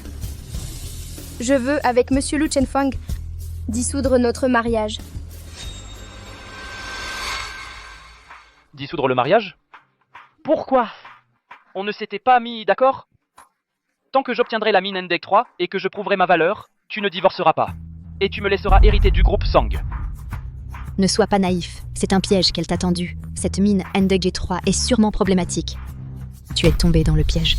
Je veux, avec Monsieur Lu Chenfang, dissoudre notre mariage. Dissoudre le mariage? Pourquoi? On ne s'était pas mis d'accord? Tant que j'obtiendrai la mine Endek 3 et que je prouverai ma valeur, tu ne divorceras pas. Et tu me laisseras hériter du groupe Sang. Ne sois pas naïf, c'est un piège qu'elle t'a tendu. Cette mine Endeg 3 est sûrement problématique. Tu es tombé dans le piège.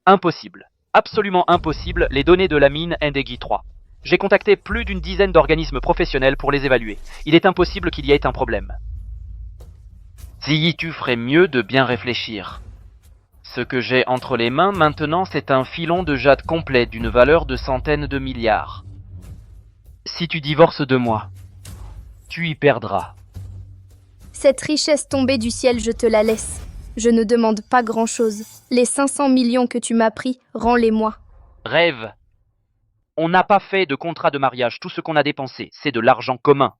Impossible. Absolument impossible, les données de la mine Endegi 3. J'ai contacté plus d'une dizaine d'organismes professionnels pour les évaluer. Il est impossible qu'il y ait un problème. Ziyi, tu ferais mieux de bien réfléchir. Ce que j'ai entre les mains maintenant, c'est un filon de jade complet d'une valeur de centaines de milliards. Si tu divorces de moi, tu y perdras. Cette richesse tombée du ciel, je te la laisse. Je ne demande pas grand-chose. Les 500 millions que tu m'as pris, rends-les-moi. Rêve. On n'a pas fait de contrat de mariage. Tout ce qu'on a dépensé, c'est de l'argent commun.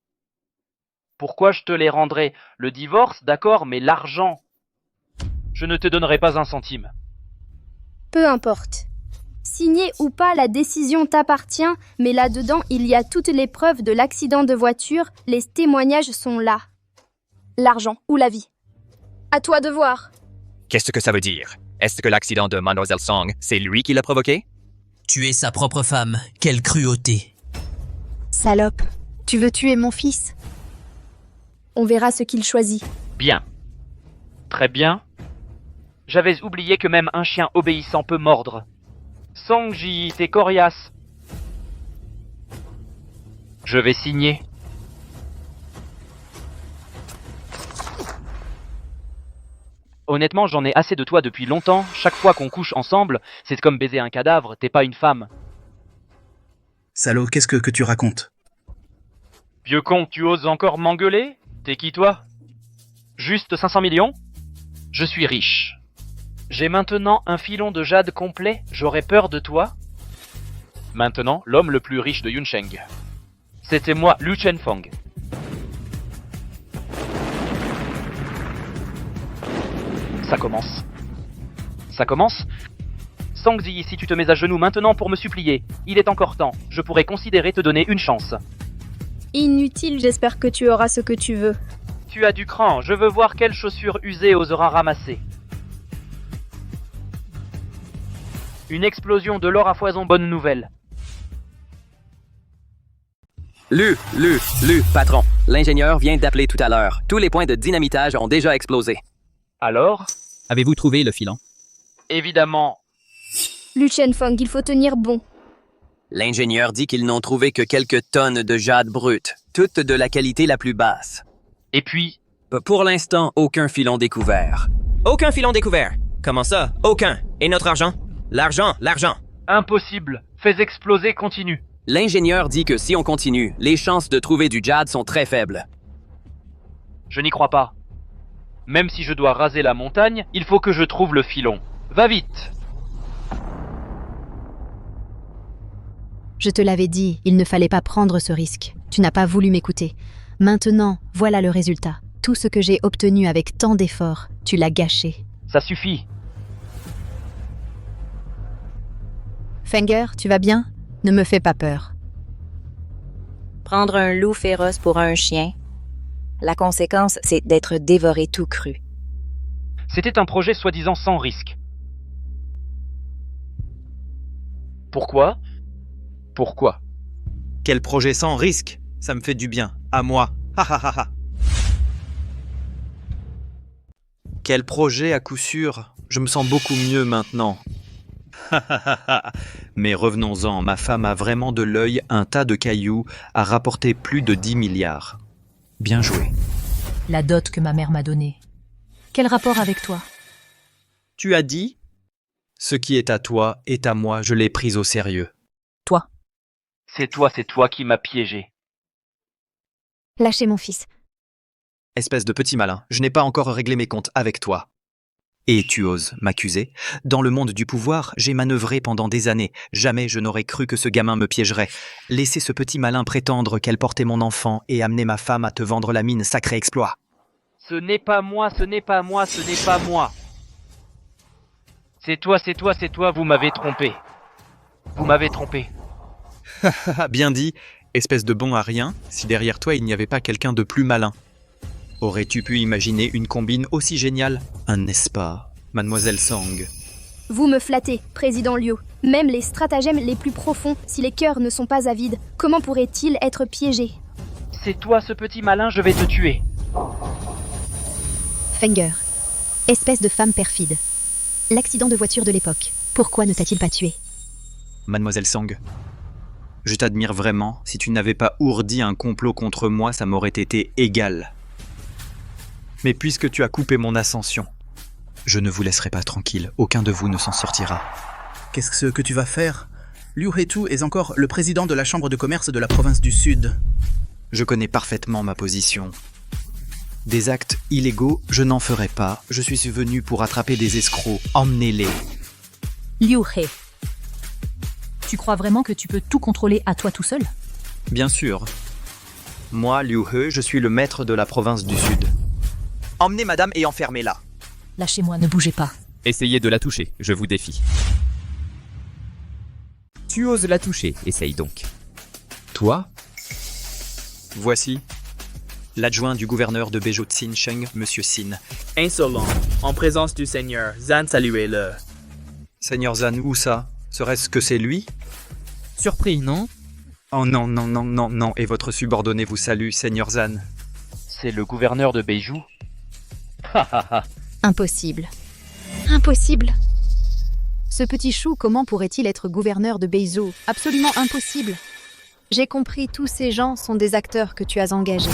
Pourquoi je te les rendrai? Le divorce, d'accord, mais l'argent, je ne te donnerai pas un centime. Peu importe. Signé ou pas, la décision t'appartient, mais là-dedans, il y a toutes les preuves de l'accident de voiture, les témoignages sont là. L'argent ou la vie. À toi de voir. Qu'est-ce que ça veut dire? Est-ce que l'accident de Mademoiselle Song, c'est lui qui l'a provoqué? Tuer sa propre femme, quelle cruauté. Salope, tu veux tuer mon fils? On verra ce qu'il choisit. Bien. Très bien. J'avais oublié que même un chien obéissant peut mordre. Songji, t'es coriace. Je vais signer. Honnêtement, j'en ai assez de toi depuis longtemps. Chaque fois qu'on couche ensemble, c'est comme baiser un cadavre, t'es pas une femme. Salaud, qu'est-ce que tu racontes? Vieux con, tu oses encore m'engueuler? T'es qui toi? Juste 500 millions? Je suis riche. J'ai maintenant un filon de jade complet, j'aurais peur de toi? Maintenant, l'homme le plus riche de Yunsheng. C'était moi, Liu Chenfeng. Ça commence. Ça commence? Sangzi, si tu te mets à genoux maintenant pour me supplier, il est encore temps, je pourrais considérer te donner une chance. Inutile, j'espère que tu auras ce que tu veux. Tu as du cran, je veux voir quelle chaussure usée osera ramasser. Une explosion de l'or à foison, bonne nouvelle. Lu, patron. L'ingénieur vient d'appeler tout à l'heure. Tous les points de dynamitage ont déjà explosé. Alors? Avez-vous trouvé le filon? Évidemment. Liu Chenfeng, il faut tenir bon. L'ingénieur dit qu'ils n'ont trouvé que quelques tonnes de jade brute, toutes de la qualité la plus basse. Et puis? Pour l'instant, aucun filon découvert. Aucun filon découvert? Comment ça? Aucun. Et notre argent? L'argent! Impossible. Fais exploser, continue. L'ingénieur dit que si on continue, les chances de trouver du jade sont très faibles. Je n'y crois pas. Même si je dois raser la montagne, il faut que je trouve le filon. Va vite! Je te l'avais dit, il ne fallait pas prendre ce risque. Tu n'as pas voulu m'écouter. Maintenant, voilà le résultat. Tout ce que j'ai obtenu avec tant d'efforts, tu l'as gâché. Ça suffit. Fenger, tu vas bien? Ne me fais pas peur. Prendre un loup féroce pour un chien. La conséquence, c'est d'être dévoré tout cru. C'était un projet soi-disant sans risque. Pourquoi? Pourquoi? Quel projet sans risque? Ça me fait du bien. À moi. Ha ha ha ha. Quel projet à coup sûr? Je me sens beaucoup mieux maintenant. Mais revenons-en, ma femme a vraiment de l'œil, un tas de cailloux, a rapporté plus de 10 milliards. Bien joué. La dot que ma mère m'a donnée. Quel rapport avec toi? Tu as dit? Ce qui est à toi est à moi, je l'ai prise au sérieux. Toi? C'est toi qui m'as piégé. Lâchez mon fils. Espèce de petit malin, je n'ai pas encore réglé mes comptes avec toi. Et tu oses m'accuser? Dans le monde du pouvoir, j'ai manœuvré pendant des années. Jamais je n'aurais cru que ce gamin me piégerait. Laisser ce petit malin prétendre qu'elle portait mon enfant et amener ma femme à te vendre la mine, sacré exploit. Ce n'est pas moi, ce n'est pas moi, ce n'est pas moi. C'est toi, vous m'avez trompé. Vous m'avez trompé. Bien dit, espèce de bon à rien, si derrière toi il n'y avait pas quelqu'un de plus malin. Aurais-tu pu imaginer une combine aussi géniale? N'est-ce pas, Mademoiselle Sang? Vous me flattez, Président Liu. Même les stratagèmes les plus profonds, si les cœurs ne sont pas avides, comment pourraient-ils être piégés? C'est toi ce petit malin, je vais te tuer. Fenger, espèce de femme perfide. L'accident de voiture de l'époque, pourquoi ne t'a-t-il pas tué? Mademoiselle Sang, je t'admire vraiment. Si tu n'avais pas ourdi un complot contre moi, ça m'aurait été égal. Mais puisque tu as coupé mon ascension, je ne vous laisserai pas tranquille. Aucun de vous ne s'en sortira. Qu'est-ce que tu vas faire? Liu Hetu est encore le président de la chambre de commerce de la province du Sud. Je connais parfaitement ma position. Des actes illégaux, je n'en ferai pas. Je suis venu pour attraper des escrocs. Emmenez-les. Liu He. Tu crois vraiment que tu peux tout contrôler à toi tout seul? Bien sûr. Moi, Liu He, je suis le maître de la province du Sud. Emmenez madame et enfermez-la. Lâchez-moi, ne bougez pas. Essayez de la toucher, je vous défie. Tu oses la toucher, essaye donc. Toi? Voici l'adjoint du gouverneur de Beijou Xin-Sheng, Monsieur Xin. Insolent, en présence du Seigneur, Zan saluez-le. Seigneur Zan, où ça? Serait-ce que c'est lui? Surpris, non? Oh non, et votre subordonné vous salue, Seigneur Zan. C'est le gouverneur de Beijou? Impossible. Impossible. Ce petit chou, comment pourrait-il être gouverneur de Beizo? Absolument impossible. J'ai compris, tous ces gens sont des acteurs que tu as engagés.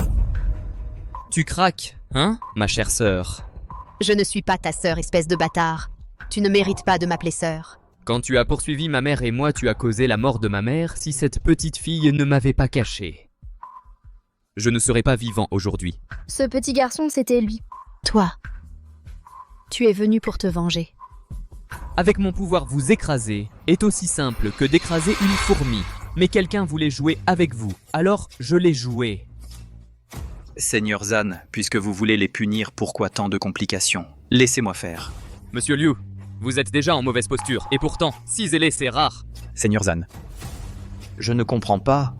Tu craques, hein, ma chère sœur? Je ne suis pas ta sœur, espèce de bâtard. Tu ne mérites pas de m'appeler sœur. Quand tu as poursuivi ma mère et moi, tu as causé la mort de ma mère si cette petite fille ne m'avait pas caché. Je ne serais pas vivant aujourd'hui. Ce petit garçon, c'était lui. Toi, tu es venu pour te venger. Avec mon pouvoir vous écraser est aussi simple que d'écraser une fourmi. Mais quelqu'un voulait jouer avec vous, alors je l'ai joué. Seigneur Zan, puisque vous voulez les punir, pourquoi tant de complications? Laissez-moi faire. Monsieur Liu, vous êtes déjà en mauvaise posture, et pourtant, 6 zélés c'est rare. Seigneur Zan, je ne comprends pas.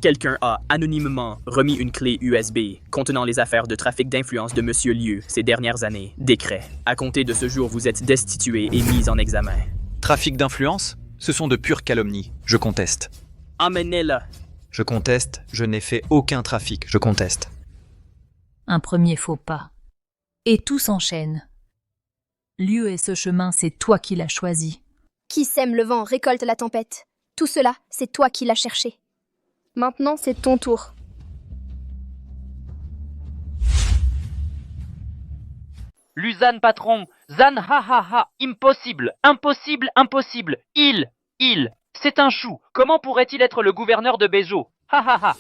Quelqu'un a anonymement remis une clé USB contenant les affaires de trafic d'influence de Monsieur Liu ces dernières années. Décret. À compter de ce jour, vous êtes destitué et mis en examen. Trafic d'influence? Ce sont de pures calomnies. Je conteste. Amenez-le. Je conteste. Je n'ai fait aucun trafic. Je conteste. Un premier faux pas. Et tout s'enchaîne. Lieu et ce chemin, c'est toi qui l'as choisi. Qui sème le vent récolte la tempête. Tout cela, c'est toi qui l'as cherché. Maintenant, c'est ton tour. Luzan patron, Zan ha ha ha, impossible, impossible, impossible, il, c'est un chou, comment pourrait-il être le gouverneur de Beizo? Ha ha ha.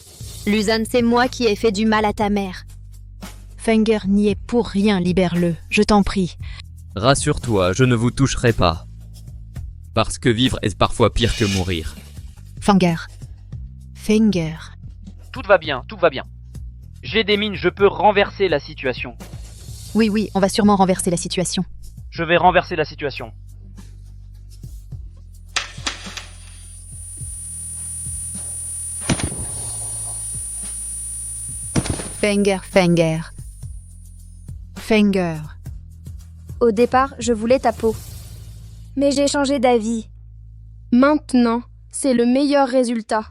Luzan, c'est moi qui ai fait du mal à ta mère. Fenger n'y est pour rien, libère-le, je t'en prie. Rassure-toi, je ne vous toucherai pas. Parce que vivre est parfois pire que mourir. Fenger. Tout va bien, tout va bien. J'ai des mines, je peux renverser la situation. Oui, on va sûrement renverser la situation. Je vais renverser la situation. Fenger. Au départ, je voulais ta peau. Mais j'ai changé d'avis. Maintenant, c'est le meilleur résultat.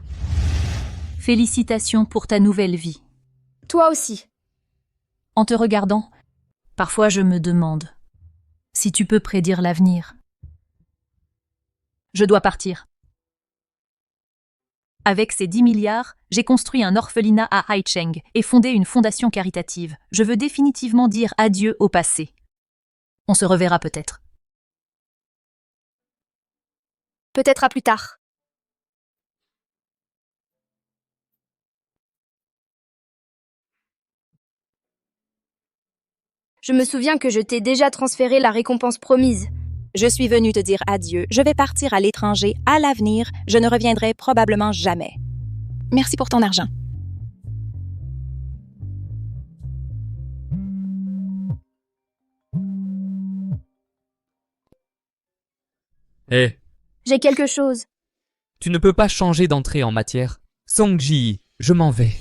Félicitations pour ta nouvelle vie. Toi aussi. En te regardant, parfois je me demande si tu peux prédire l'avenir. Je dois partir. Avec ces 10 milliards, j'ai construit un orphelinat à Haicheng et fondé une fondation caritative. Je veux définitivement dire adieu au passé. On se reverra peut-être. Peut-être à plus tard. Je me souviens que je t'ai déjà transféré la récompense promise. Je suis venue te dire adieu. Je vais partir à l'étranger à l'avenir. Je ne reviendrai probablement jamais. Merci pour ton argent. Hé, J'ai quelque chose. tu ne peux pas changer d'entrée en matière. Songji, je m'en vais.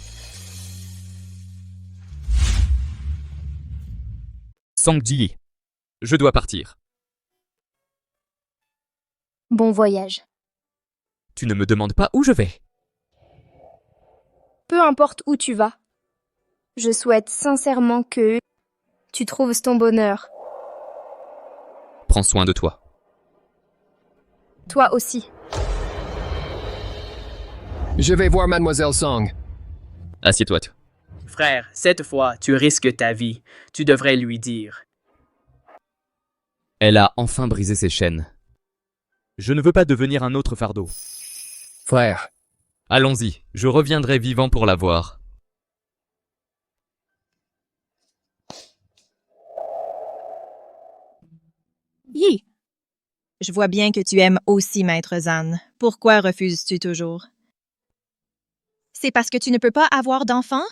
Songji, je dois partir. Bon voyage. Tu ne me demandes pas où je vais. Peu importe où tu vas. Je souhaite sincèrement que tu trouves ton bonheur. Prends soin de toi. Toi aussi. Je vais voir Mademoiselle Song. Assieds-toi. Frère, cette fois, tu risques ta vie. Tu devrais lui dire. Elle a enfin brisé ses chaînes. Je ne veux pas devenir un autre fardeau. Frère. Allons-y, je reviendrai vivant pour la voir. Yi. Je vois bien que tu aimes aussi Maître Zan. Pourquoi refuses-tu toujours? C'est parce que tu ne peux pas avoir d'enfant?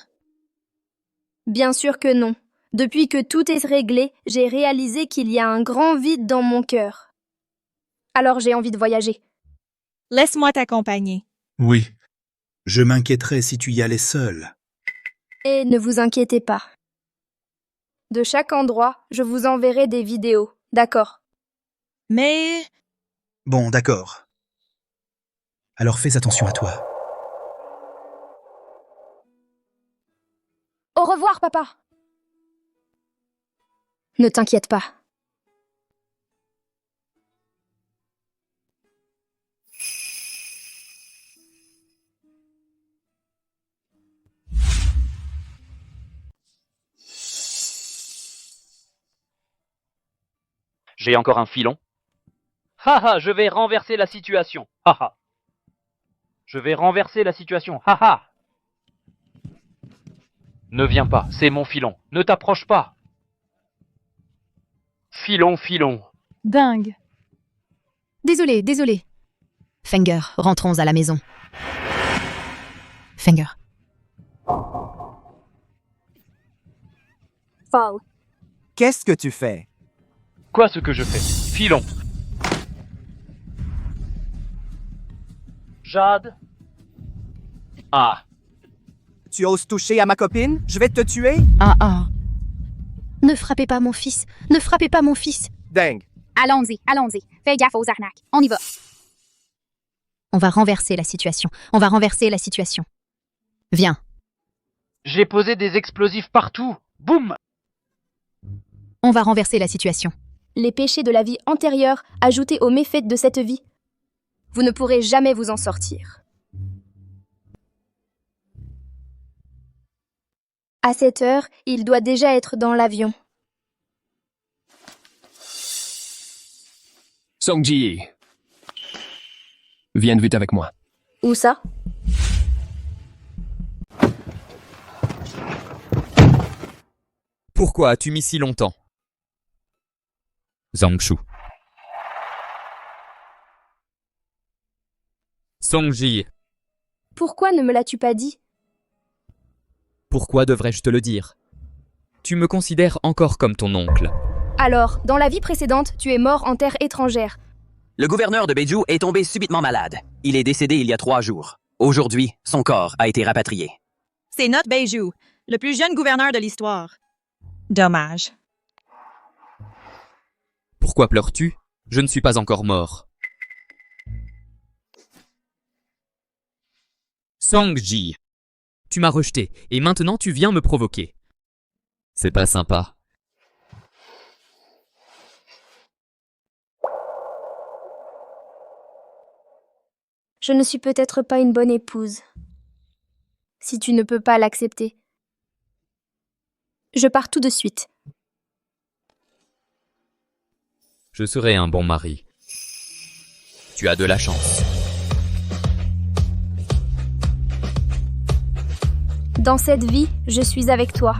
Bien sûr que non. Depuis que tout est réglé, j'ai réalisé qu'il y a un grand vide dans mon cœur. Alors j'ai envie de voyager. Laisse-moi t'accompagner. Oui. Je m'inquiéterais si tu y allais seul. Et ne vous inquiétez pas. De chaque endroit, je vous enverrai des vidéos, d'accord? Mais... Bon, d'accord. Alors fais attention à toi. Au revoir, papa. Ne t'inquiète pas. J'ai encore un filon. Haha, je vais renverser la situation. Haha. Je vais renverser la situation. Haha. Ne viens pas, c'est mon filon. Ne t'approche pas. Filon, filon. Dingue. Désolé. Finger, rentrons à la maison. Finger. Fall. Qu'est-ce que tu fais? Quoi ce que je fais? Filon. Jade. Ah. Tu oses toucher à ma copine? Je vais te tuer? Ah. Ne frappez pas mon fils. Dingue. Allons-y. Fais gaffe aux arnaques. On y va. On va renverser la situation. Viens. J'ai posé des explosifs partout. Boum. On va renverser la situation. Les péchés de la vie antérieure ajoutés aux méfaits de cette vie. Vous ne pourrez jamais vous en sortir. À cette heure, il doit déjà être dans l'avion. Song-ji. Viens vite avec moi. Où ça? Pourquoi as-tu mis si longtemps? Zangshu. Song-ji. Pourquoi ne me l'as-tu pas dit? Pourquoi devrais-je te le dire? Tu me considères encore comme ton oncle. Alors, dans la vie précédente, tu es mort en terre étrangère. Le gouverneur de Beiju est tombé subitement malade. Il est décédé il y a 3 jours. Aujourd'hui, son corps a été rapatrié. C'est notre Beiju, le plus jeune gouverneur de l'histoire. Dommage. Pourquoi pleures-tu? Je ne suis pas encore mort. Song-ji. Tu m'as rejeté, et maintenant tu viens me provoquer. C'est pas sympa. Je ne suis peut-être pas une bonne épouse. Si tu ne peux pas l'accepter. Je pars tout de suite. Je serai un bon mari. Tu as de la chance. Dans cette vie, je suis avec toi.